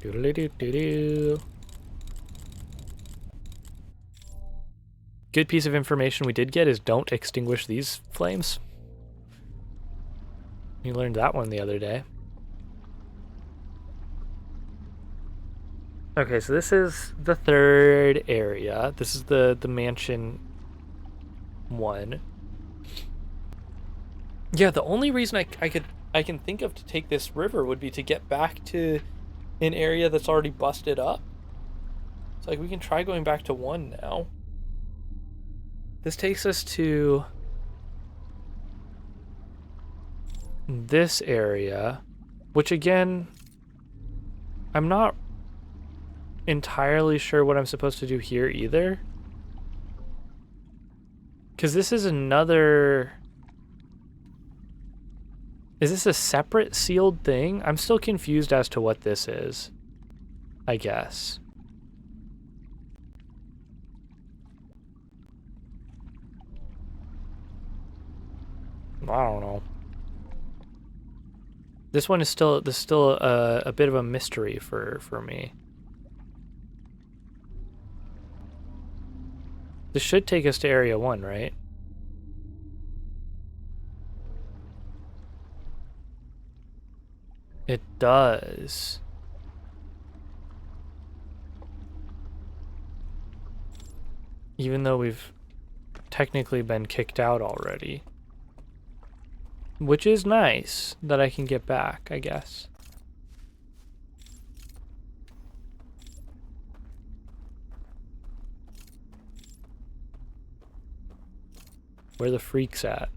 Doodle-doo-doo-doo. Good piece of information we did get is don't extinguish these flames. You learned that one the other day. Okay, so this is the third area. This is the mansion one. Yeah, the only reason I can think of to take this river would be to get back to an area that's already busted up. It's like we can try going back to 1 now. This takes us to this area, which again, I'm not entirely sure what I'm supposed to do here either. Because this is another... Is this a separate sealed thing? I'm still confused as to what this is, I guess. I don't know. This one is still a bit of a mystery for me. This should take us to Area 1, right? It does. Even though we've technically been kicked out already. Which is nice that I can get back, I guess. Where the freaks at?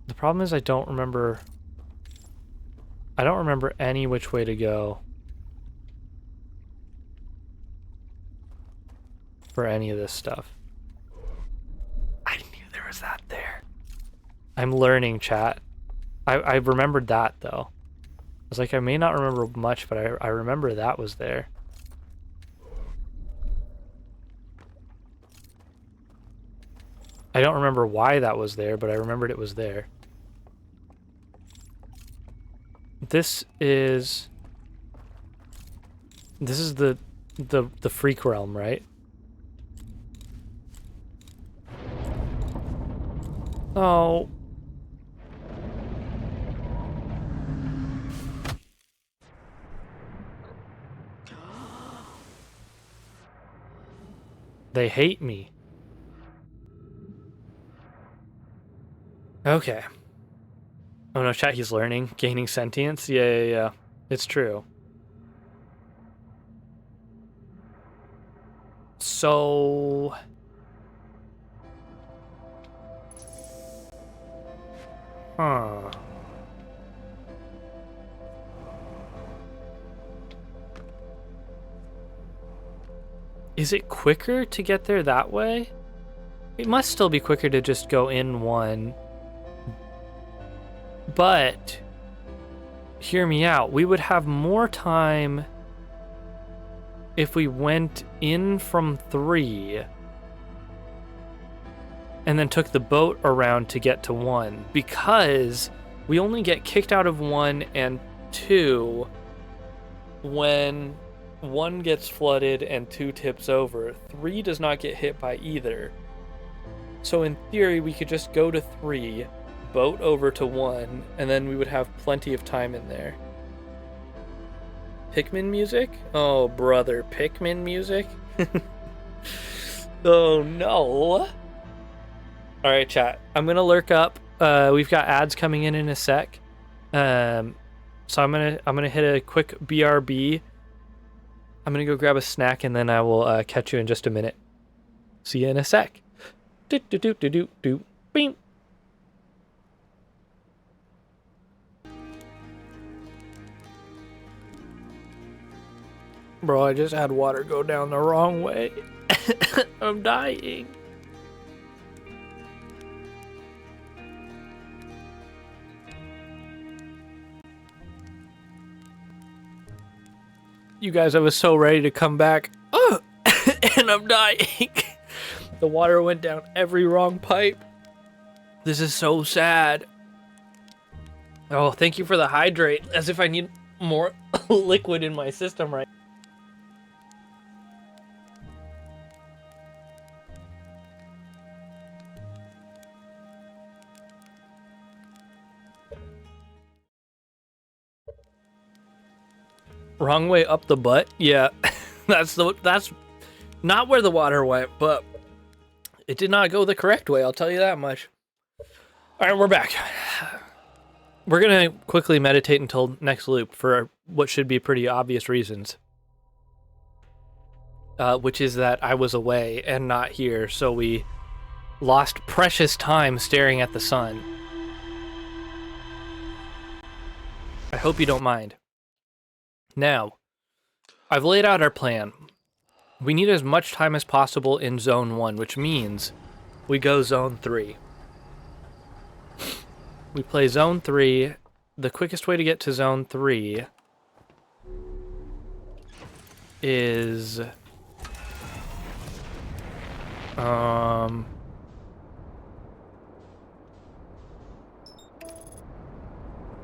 The problem is I don't remember any which way to go for any of this stuff. I knew there was that there. I'm learning, chat. I remembered that though. I was like, I may not remember much, but I remember that was there. I don't remember why that was there, but I remembered it was there. This is the freak realm, right? Oh. They hate me. Okay. Oh no, chat, he's learning, gaining sentience. Yeah. It's true. So... Huh. Is it quicker to get there that way? It must still be quicker to just go in one. But, hear me out, we would have more time if we went in from 3 and then took the boat around to get to 1, because we only get kicked out of 1 and 2 when 1 gets flooded and 2 tips over. 3 does not get hit by either. So in theory, we could just go to 3, boat over to 1, and then we would have plenty of time in there. Pikmin music? Oh, brother, Pikmin music? Oh, no. Alright, chat. I'm gonna lurk up. We've got ads coming in a sec. So I'm gonna hit a quick BRB. I'm gonna go grab a snack, and then I will catch you in just a minute. See you in a sec. Do-do-do-do-do-do. Beam. Bro, I just had water go down the wrong way. I'm dying. You guys, I was so ready to come back. Oh, and I'm dying. The water went down every wrong pipe. This is so sad. Oh, thank you for the hydrate. As if I need more liquid in my system right now. Wrong way up the butt? Yeah, that's not where the water went, but it did not go the correct way, I'll tell you that much. All right, we're back. We're gonna quickly meditate until next loop for what should be pretty obvious reasons. Which is that I was away and not here, so we lost precious time staring at the sun. I hope you don't mind. Now, I've laid out our plan. We need as much time as possible in Zone 1, which means we go Zone 3. We play Zone 3. The quickest way to get to Zone 3 is...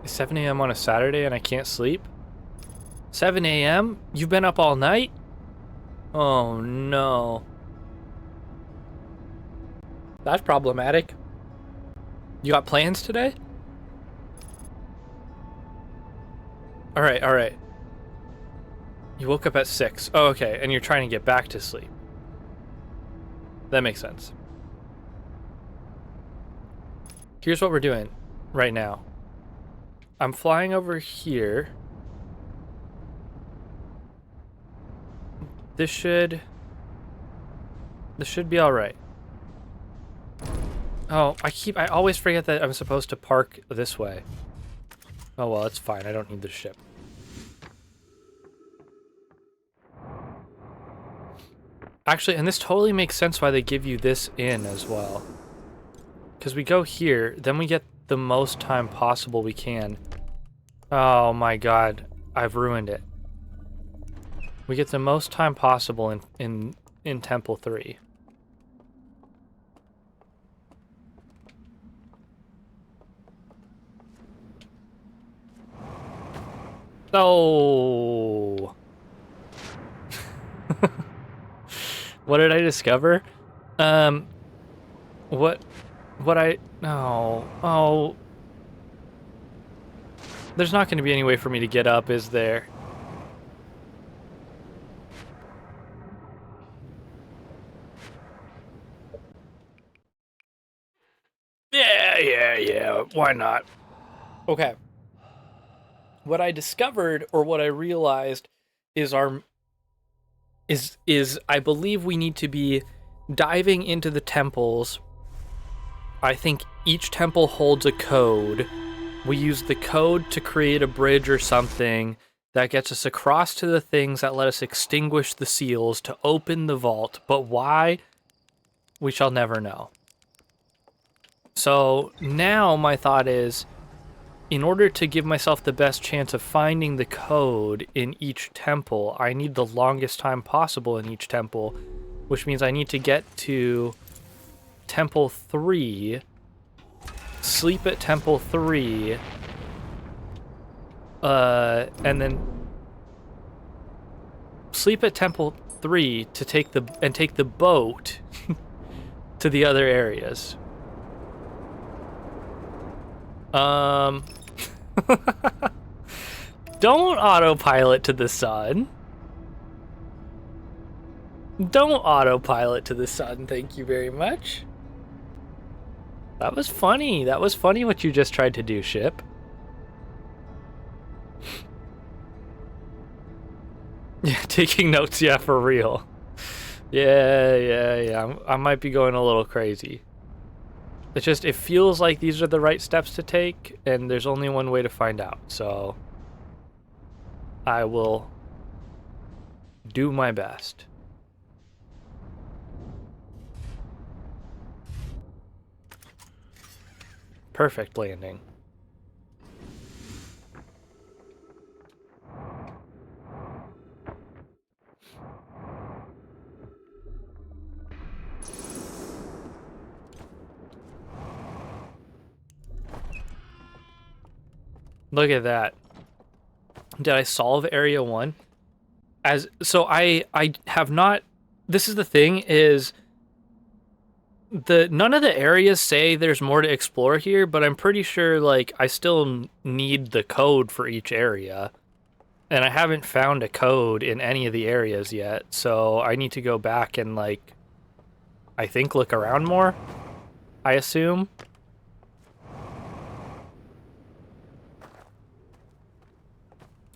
It's 7 a.m. on a Saturday and I can't sleep? 7 a.m.? You've been up all night? Oh no. That's problematic. You got plans today? Alright. You woke up at 6. Oh, okay, and you're trying to get back to sleep. That makes sense. Here's what we're doing right now. I'm flying over here. This should be all right. Oh, I always forget that I'm supposed to park this way. Oh well, it's fine. I don't need the ship. Actually, and this totally makes sense why they give you this in as well. Because we go here, then we get the most time possible we can. Oh my god, I've ruined it. We get the most time possible in Temple 3. Oh. What did I discover? Oh. There's not going to be any way for me to get up, is there? Yeah. Why not? Okay. What I discovered, or what I realized, is I believe we need to be diving into the temples. I think each temple holds a code. We use the code to create a bridge or something that gets us across to the things that let us extinguish the seals to open the vault. But why? We shall never know. So now my thought is, in order to give myself the best chance of finding the code in each temple, I need the longest time possible in each temple, which means I need to get to Temple 3, sleep at Temple 3, and then sleep at Temple 3 to take the boat to the other areas. Don't autopilot to the sun. Don't autopilot to the sun, thank you very much. That was funny. That was funny what you just tried to do, ship. Yeah, taking notes, yeah, for real. Yeah. I might be going a little crazy. It's just, it feels like these are the right steps to take, and there's only one way to find out, so I will do my best. Perfect landing. Look at that. Did I solve area 1? So I have not. This is the thing, is none of the areas say there's more to explore here, but I'm pretty sure like I still need the code for each area. And I haven't found a code in any of the areas yet, so I need to go back and like I think look around more, I assume.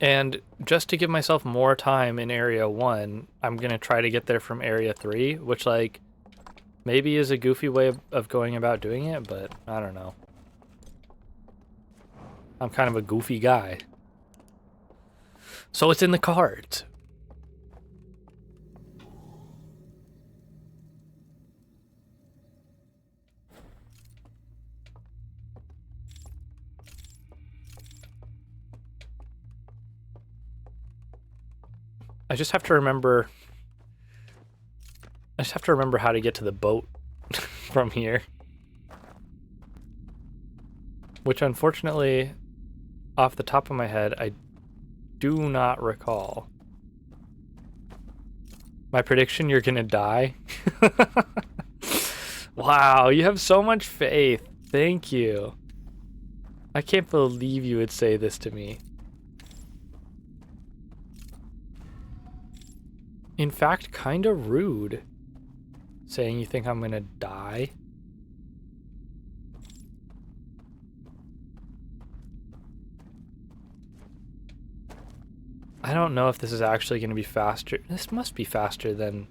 And just to give myself more time in Area 1, I'm going to try to get there from Area 3, which, like, maybe is a goofy way of going about doing it, but I don't know. I'm kind of a goofy guy. So it's in the cards. I just have to remember how to get to the boat from here. Which unfortunately, off the top of my head, I do not recall. My prediction, you're gonna die. Wow, you have so much faith. Thank you. I can't believe you would say this to me. In fact, kinda rude. Saying you think I'm gonna die. I don't know if this is actually gonna be faster. This must be faster than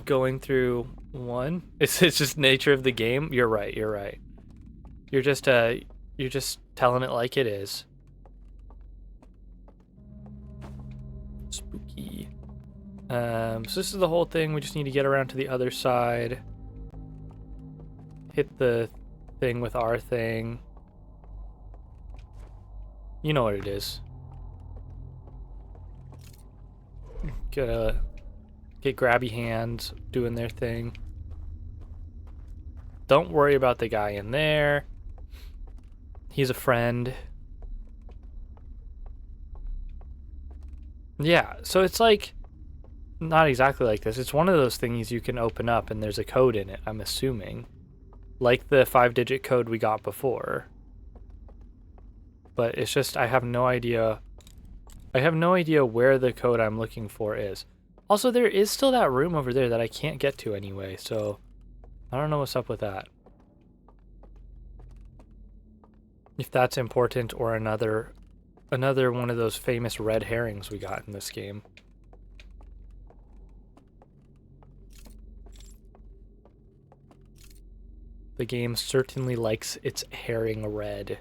going through 1. It's just nature of the game. You're right. You're just telling it like it is. Spooky. So this is the whole thing. We just need to get around to the other side. Hit the thing with our thing. You know what it is. Gotta get grabby hands doing their thing. Don't worry about the guy in there. He's a friend. Yeah, so it's like not exactly like this. It's one of those things you can open up and there's a code in it, I'm assuming. Like the 5-digit code we got before. But it's just I have no idea. I have no idea where the code I'm looking for is. Also, there is still that room over there that I can't get to anyway, so I don't know what's up with that. If that's important or another one of those famous red herrings we got in this game. The game certainly likes its herring red.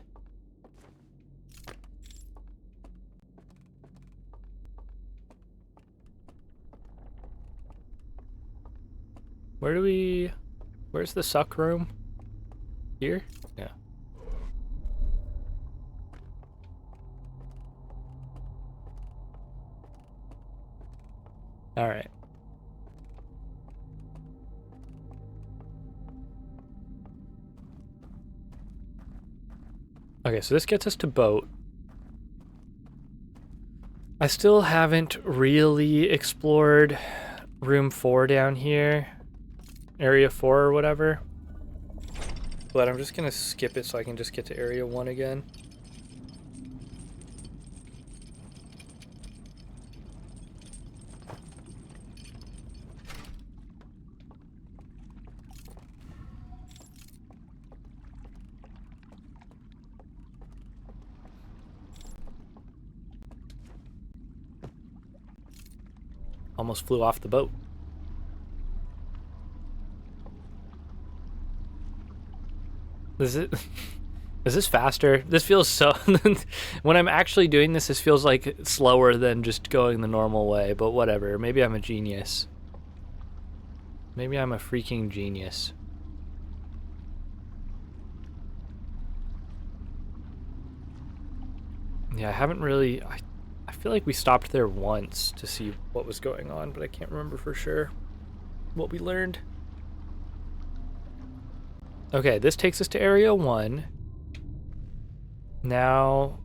Where's the suck room? Here? Yeah. All right. Okay, so this gets us to boat. I still haven't really explored room 4 down here. Area 4 or whatever. But I'm just gonna skip it so I can just get to area 1 again. Almost flew off the boat. Is this faster? This feels so... When I'm actually doing this, this feels like slower than just going the normal way, but whatever. Maybe I'm a genius. Maybe I'm a freaking genius. Yeah, I haven't really... I feel like we stopped there once to see what was going on, but I can't remember for sure what we learned. Okay, this takes us to area 1. Now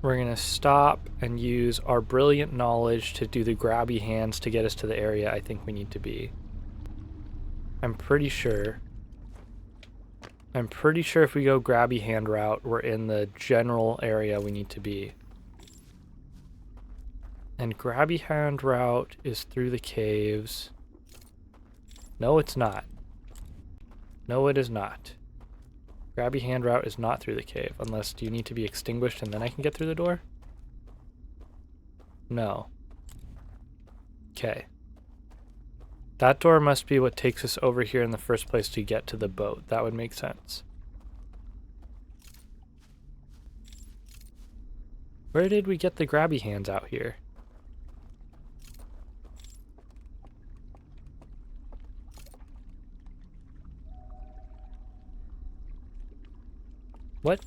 we're gonna stop and use our brilliant knowledge to do the grabby hands to get us to the area I think we need to be. I'm pretty sure if we go grabby hand route, we're in the general area we need to be. And grabby hand route is through the caves. No, it's not. No, it is not. Grabby hand route is not through the cave, unless do you need to be extinguished and then I can get through the door? No. Okay. That door must be what takes us over here in the first place to get to the boat. That would make sense. Where did we get the grabby hands out here? What?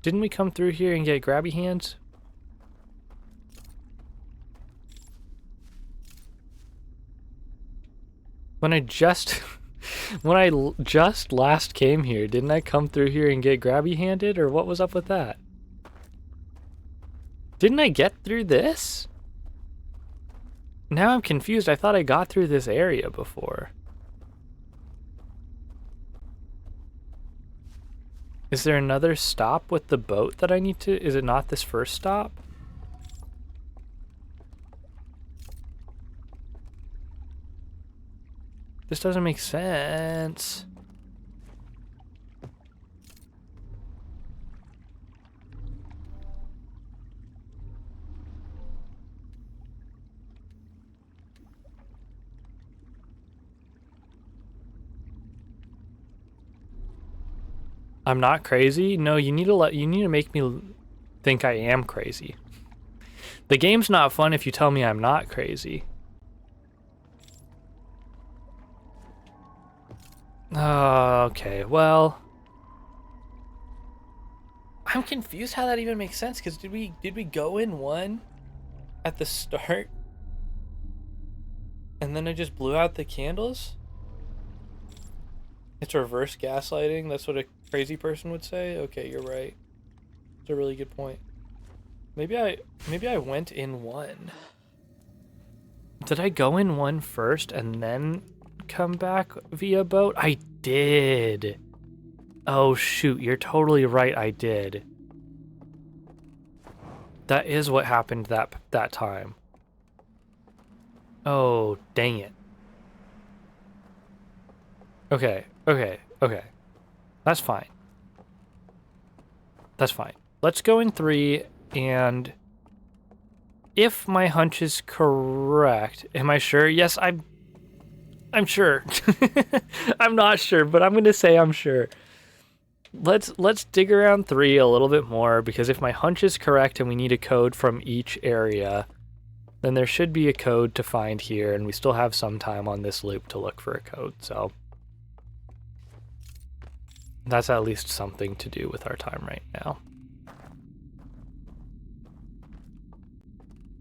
Didn't we come through here and get grabby hands? When I just last came here, didn't I come through here and get grabby handed, or what was up with that? Didn't I get through this? Now I'm confused. I thought I got through this area before. Is there another stop with the boat that I need to... Is it not this first stop? This doesn't make sense. I'm not crazy? No, you need to make me think I am crazy. The game's not fun if you tell me I'm not crazy. Oh, okay, well, I'm confused how that even makes sense, because did we go in one at the start and then I just blew out the candles? It's reverse gaslighting. That's what a crazy person would say. Okay, you're right. It's a really good point. Maybe I went in one. Did I go in one first and then come back via boat? I did. Oh shoot, you're totally right, I did. That is what happened that time. Oh, dang it. Okay. That's fine. That's fine. Let's go in 3, and if my hunch is correct, am I sure? Yes, I'm sure. I'm not sure, but I'm gonna say I'm sure. Let's dig around 3 a little bit more, because if my hunch is correct and we need a code from each area, then there should be a code to find here, and we still have some time on this loop to look for a code, so that's at least something to do with our time right now.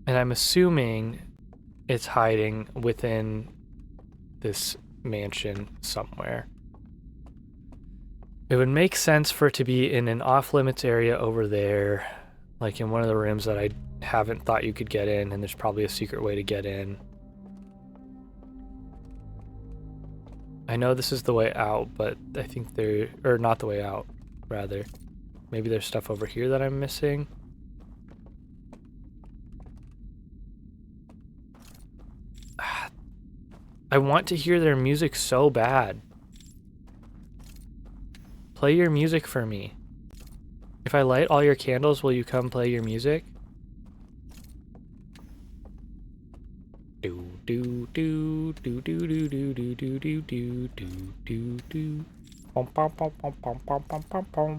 And I'm assuming it's hiding within this mansion somewhere. It would make sense for it to be in an off-limits area over there, like in one of the rooms that I haven't thought you could get in, and there's probably a secret way to get in. I know this is the way out, but I think or not the way out, rather. Maybe there's stuff over here that I'm missing. I want to hear their music so bad. Play your music for me. If I light all your candles, will you come play your music? Do do do do do do do do do do do do do do. Pom pom pom pom pom pom pom pom pom.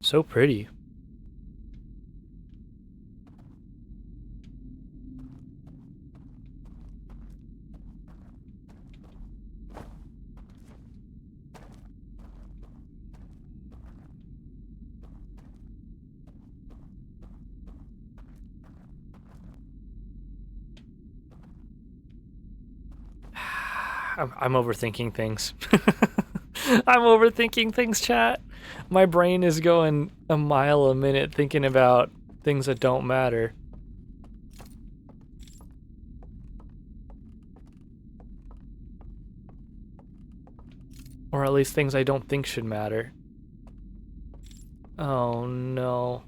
So pretty. I'm overthinking things. I'm overthinking things, chat. My brain is going a mile a minute thinking about things that don't matter. Or at least things I don't think should matter. Oh no.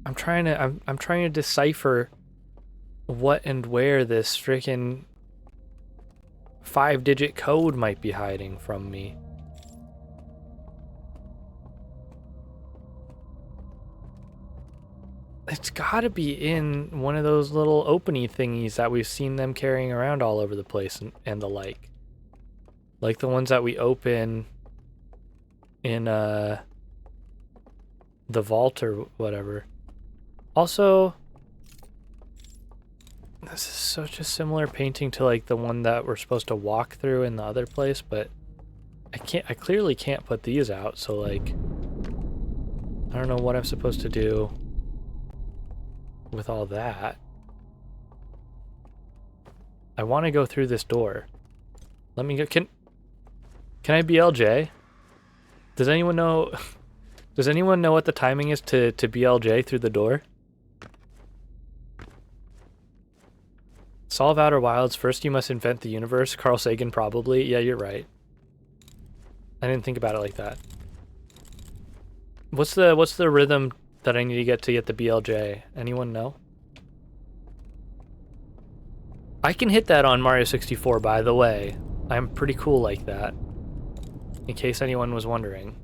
I'm trying to decipher what and where this freaking 5-digit code might be hiding from me. It's gotta be in one of those little opening thingies that we've seen them carrying around all over the place and the like. Like the ones that we open in the vault or whatever. Also, this is such a similar painting to like the one that we're supposed to walk through in the other place, but I clearly can't put these out, so like I don't know what I'm supposed to do with all that. I want to go through this door. Let me go. Can I BLJ? Does anyone know what the timing is to BLJ through the door? Solve Outer Wilds. First you must invent the universe. Carl Sagan probably. Yeah, you're right. I didn't think about it like that. What's the rhythm that I need to get the BLJ? Anyone know? I can hit that on Mario 64, by the way. I'm pretty cool like that. In case anyone was wondering.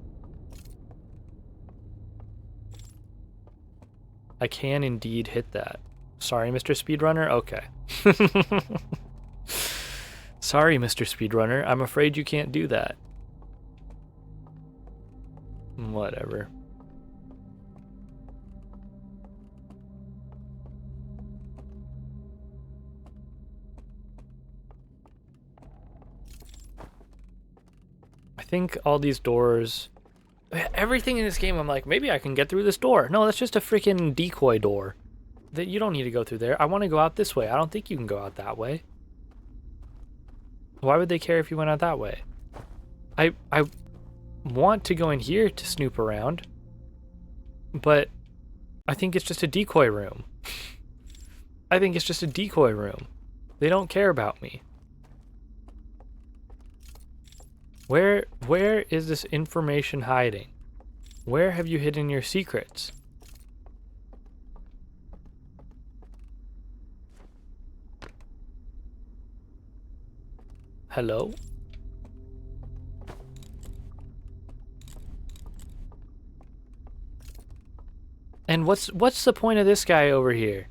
I can indeed hit that. Sorry, Mr. Speedrunner? Okay. Sorry, Mr. Speedrunner. I'm afraid you can't do that. Whatever. I think all these doors... Everything in this game, I'm like, maybe I can get through this door. No, that's just a freaking decoy door. That you don't need to go through there. I want to go out this way. I don't think you can go out that way. Why would they care if you went out that way? I want to go in here to snoop around, but I think it's just a decoy room. I think it's just a decoy room. They don't care about me. Where is this information hiding? Where have you hidden your secrets? Hello? And what's the point of this guy over here?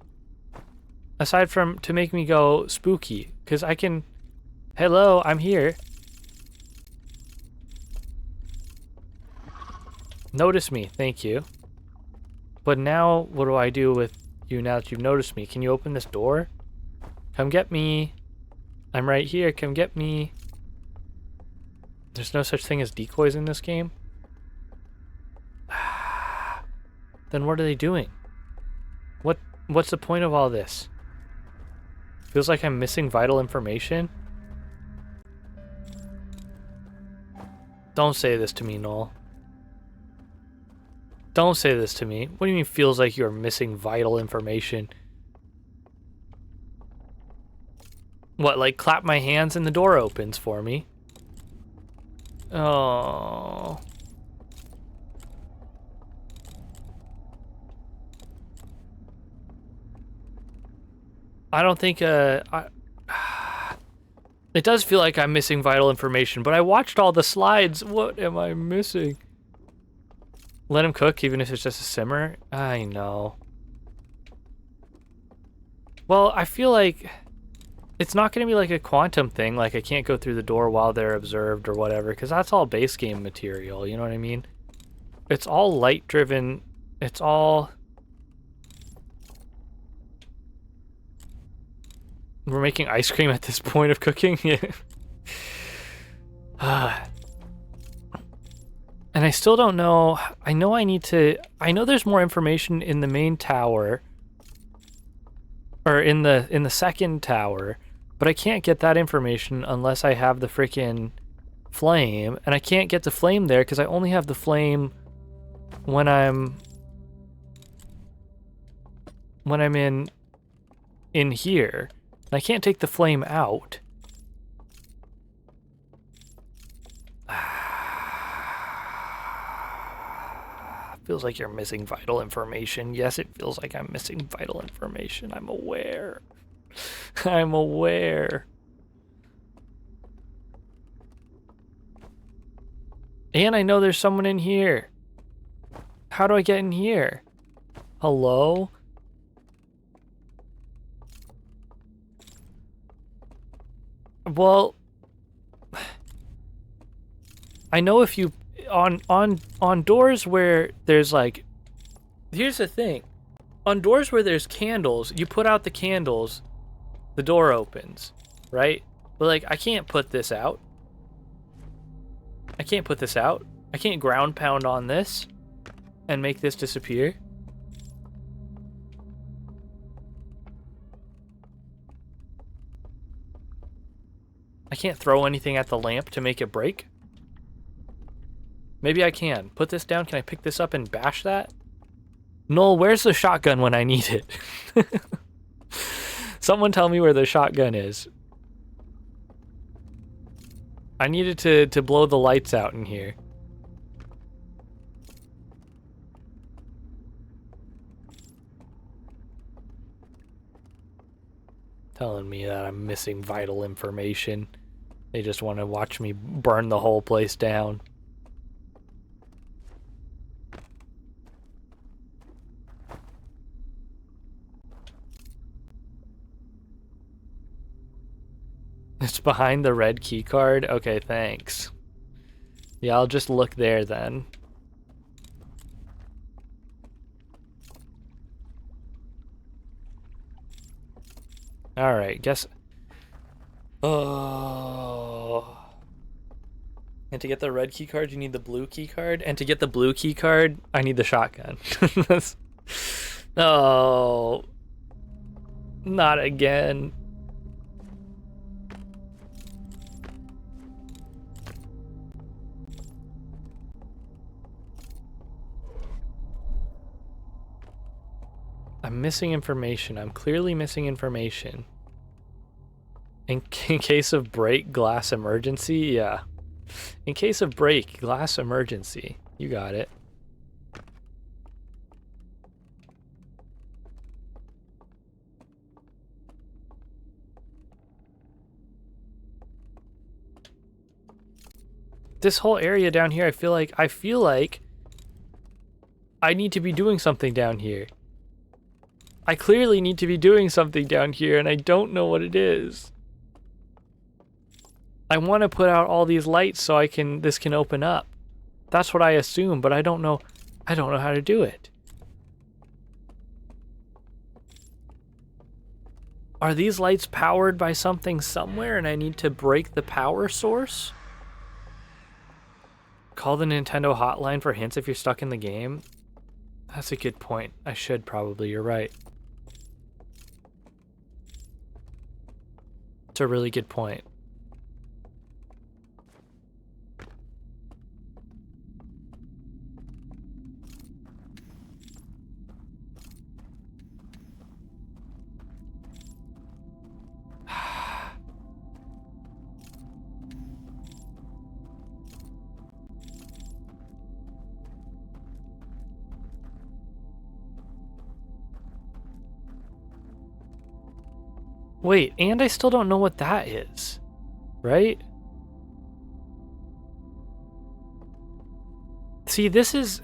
Aside from to make me go spooky, because I can... Hello, I'm here. Notice me, thank you. But now, what do I do with you now that you've noticed me? Can you open this door? Come get me. I'm right here, come get me. There's no such thing as decoys in this game? Then what are they doing? What's the point of all this? Feels like I'm missing vital information. Don't say this to me, Noel. Don't say this to me. What do you mean feels like you're missing vital information? What, like clap my hands and the door opens for me? Oh. I don't think, it does feel like I'm missing vital information, but I watched all the slides. What am I missing? Let him cook, even if it's just a simmer? I know. Well, I feel like it's not going to be like a quantum thing, like I can't go through the door while they're observed or whatever, because that's all base game material, you know what I mean? It's all light-driven. It's all... We're making ice cream at this point of cooking? Yeah. And I still don't know. I know I need to... I know there's more information in the main tower. Or in the second tower. But I can't get that information unless I have the freaking flame. And I can't get the flame there because I only have the flame when I'm in here. And I can't take the flame out. Feels like you're missing vital information. Yes, it feels like I'm missing vital information. I'm aware. I'm aware. And I know there's someone in here. How do I get in here? Hello? Well, I know if you on doors where there's like, here's the thing, on doors where there's candles, you put out the candles, the door opens, right? But like, I can't put this out. I can't put this out. I can't ground pound on this and make this disappear. I can't throw anything at the lamp to make it break. Maybe I can. Put this down. Can I pick this up and bash that? Noel, where's the shotgun when I need it? Someone tell me where the shotgun is. I needed to blow the lights out in here. Telling me that I'm missing vital information. They just want to watch me burn the whole place down. It's behind the red key card? Okay, thanks. Yeah, I'll just look there then. Alright, guess... Oh. And to get the red key card, you need the blue key card. And to get the blue key card, I need the shotgun. Oh. Not again. I'm missing information. I'm clearly missing information. In case of break, glass emergency? Yeah. In case of break, glass emergency. You got it. This whole area down here, I feel like I need to be doing something down here. I clearly need to be doing something down here, and I don't know what it is. I want to put out all these lights so this can open up. That's what I assume, but I don't know how to do it. Are these lights powered by something somewhere and I need to break the power source? Call the Nintendo hotline for hints if you're stuck in the game. That's a good point. I should probably, you're right. It's a really good point. Wait, and I still don't know what that is, right? See, this is...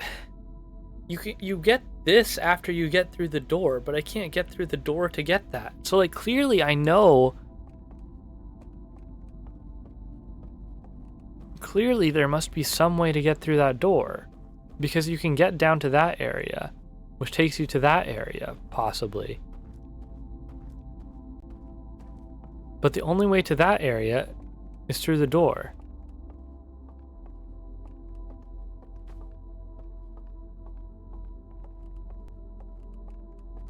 You get this after you get through the door, but I can't get through the door to get that. So, like, clearly I know... Clearly there must be some way to get through that door. Because you can get down to that area, which takes you to that area, possibly. But the only way to that area is through the door.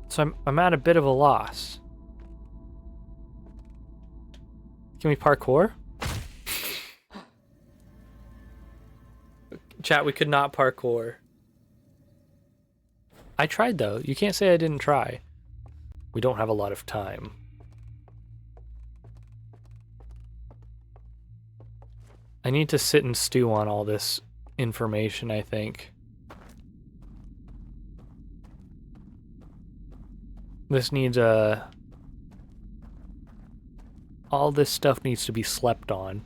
So I'm at a bit of a loss. Can we parkour? Chat, we could not parkour. I tried though. You can't say I didn't try. We don't have a lot of time. I need to sit and stew on all this information, I think. This needs a... All this stuff needs to be slept on.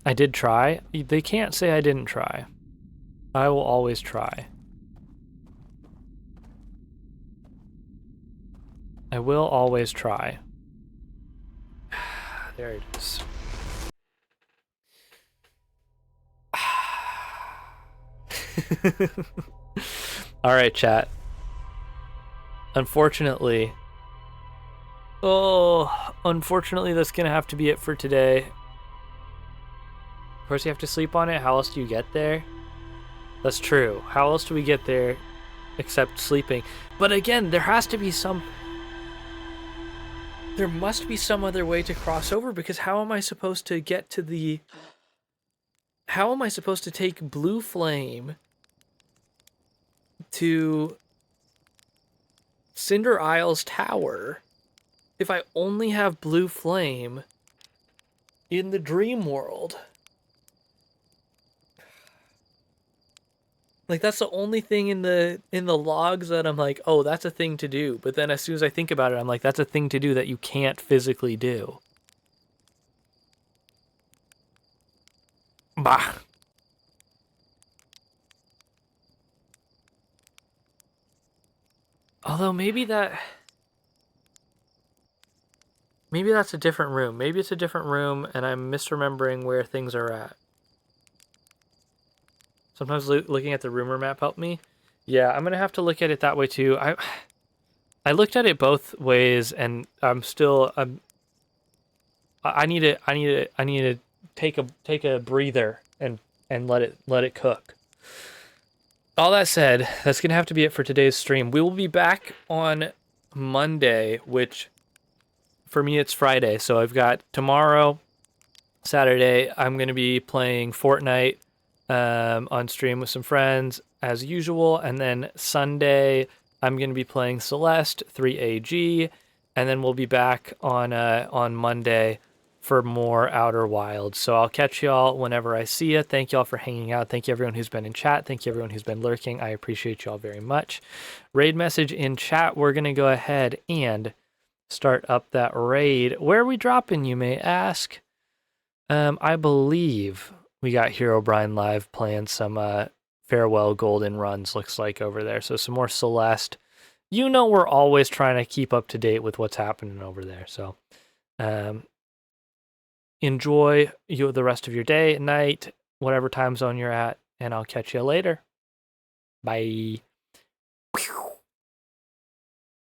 I did try. They can't say I didn't try. I will always try. I will always try. There it is. Alright, chat. Unfortunately, that's gonna have to be it for today. Of course, you have to sleep on it. How else do you get there? That's true. How else do we get there except sleeping? But again, there has to be some... There must be some other way to cross over, because how am I supposed to get to the... How am I supposed to take Blue Flame to Cinder Isle's tower if I only have Blue Flame in the dream world? Like, that's the only thing in the logs that I'm like, oh, that's a thing to do. But then as soon as I think about it, I'm like, that's a thing to do that you can't physically do. Bah. Although maybe that's a different room. Maybe it's a different room and I'm misremembering where things are at. Sometimes looking at the rumor map helped me. Yeah, I'm gonna have to look at it that way too. I looked at it both ways, and I need to take a breather and let it cook. All that said, that's gonna have to be it for today's stream. We will be back on Monday, which for me it's Friday. So I've got tomorrow, Saturday. I'm gonna be playing Fortnite on stream with some friends as usual, and then Sunday I'm going to be playing Celeste 3AG, and then we'll be back on Monday for more Outer Wilds. So I'll catch y'all whenever I see you. Thank y'all for hanging out. Thank you everyone who's been in chat. Thank you everyone who's been lurking. I appreciate y'all very much. Raid message in chat. We're going to go ahead and start up that raid. Where are we dropping, you may ask? I believe we got Herobrine live playing some Farewell Golden runs, looks like, over there. So some more Celeste. You know we're always trying to keep up to date with what's happening over there. So enjoy the rest of your day, night, whatever time zone you're at, and I'll catch you later. Bye.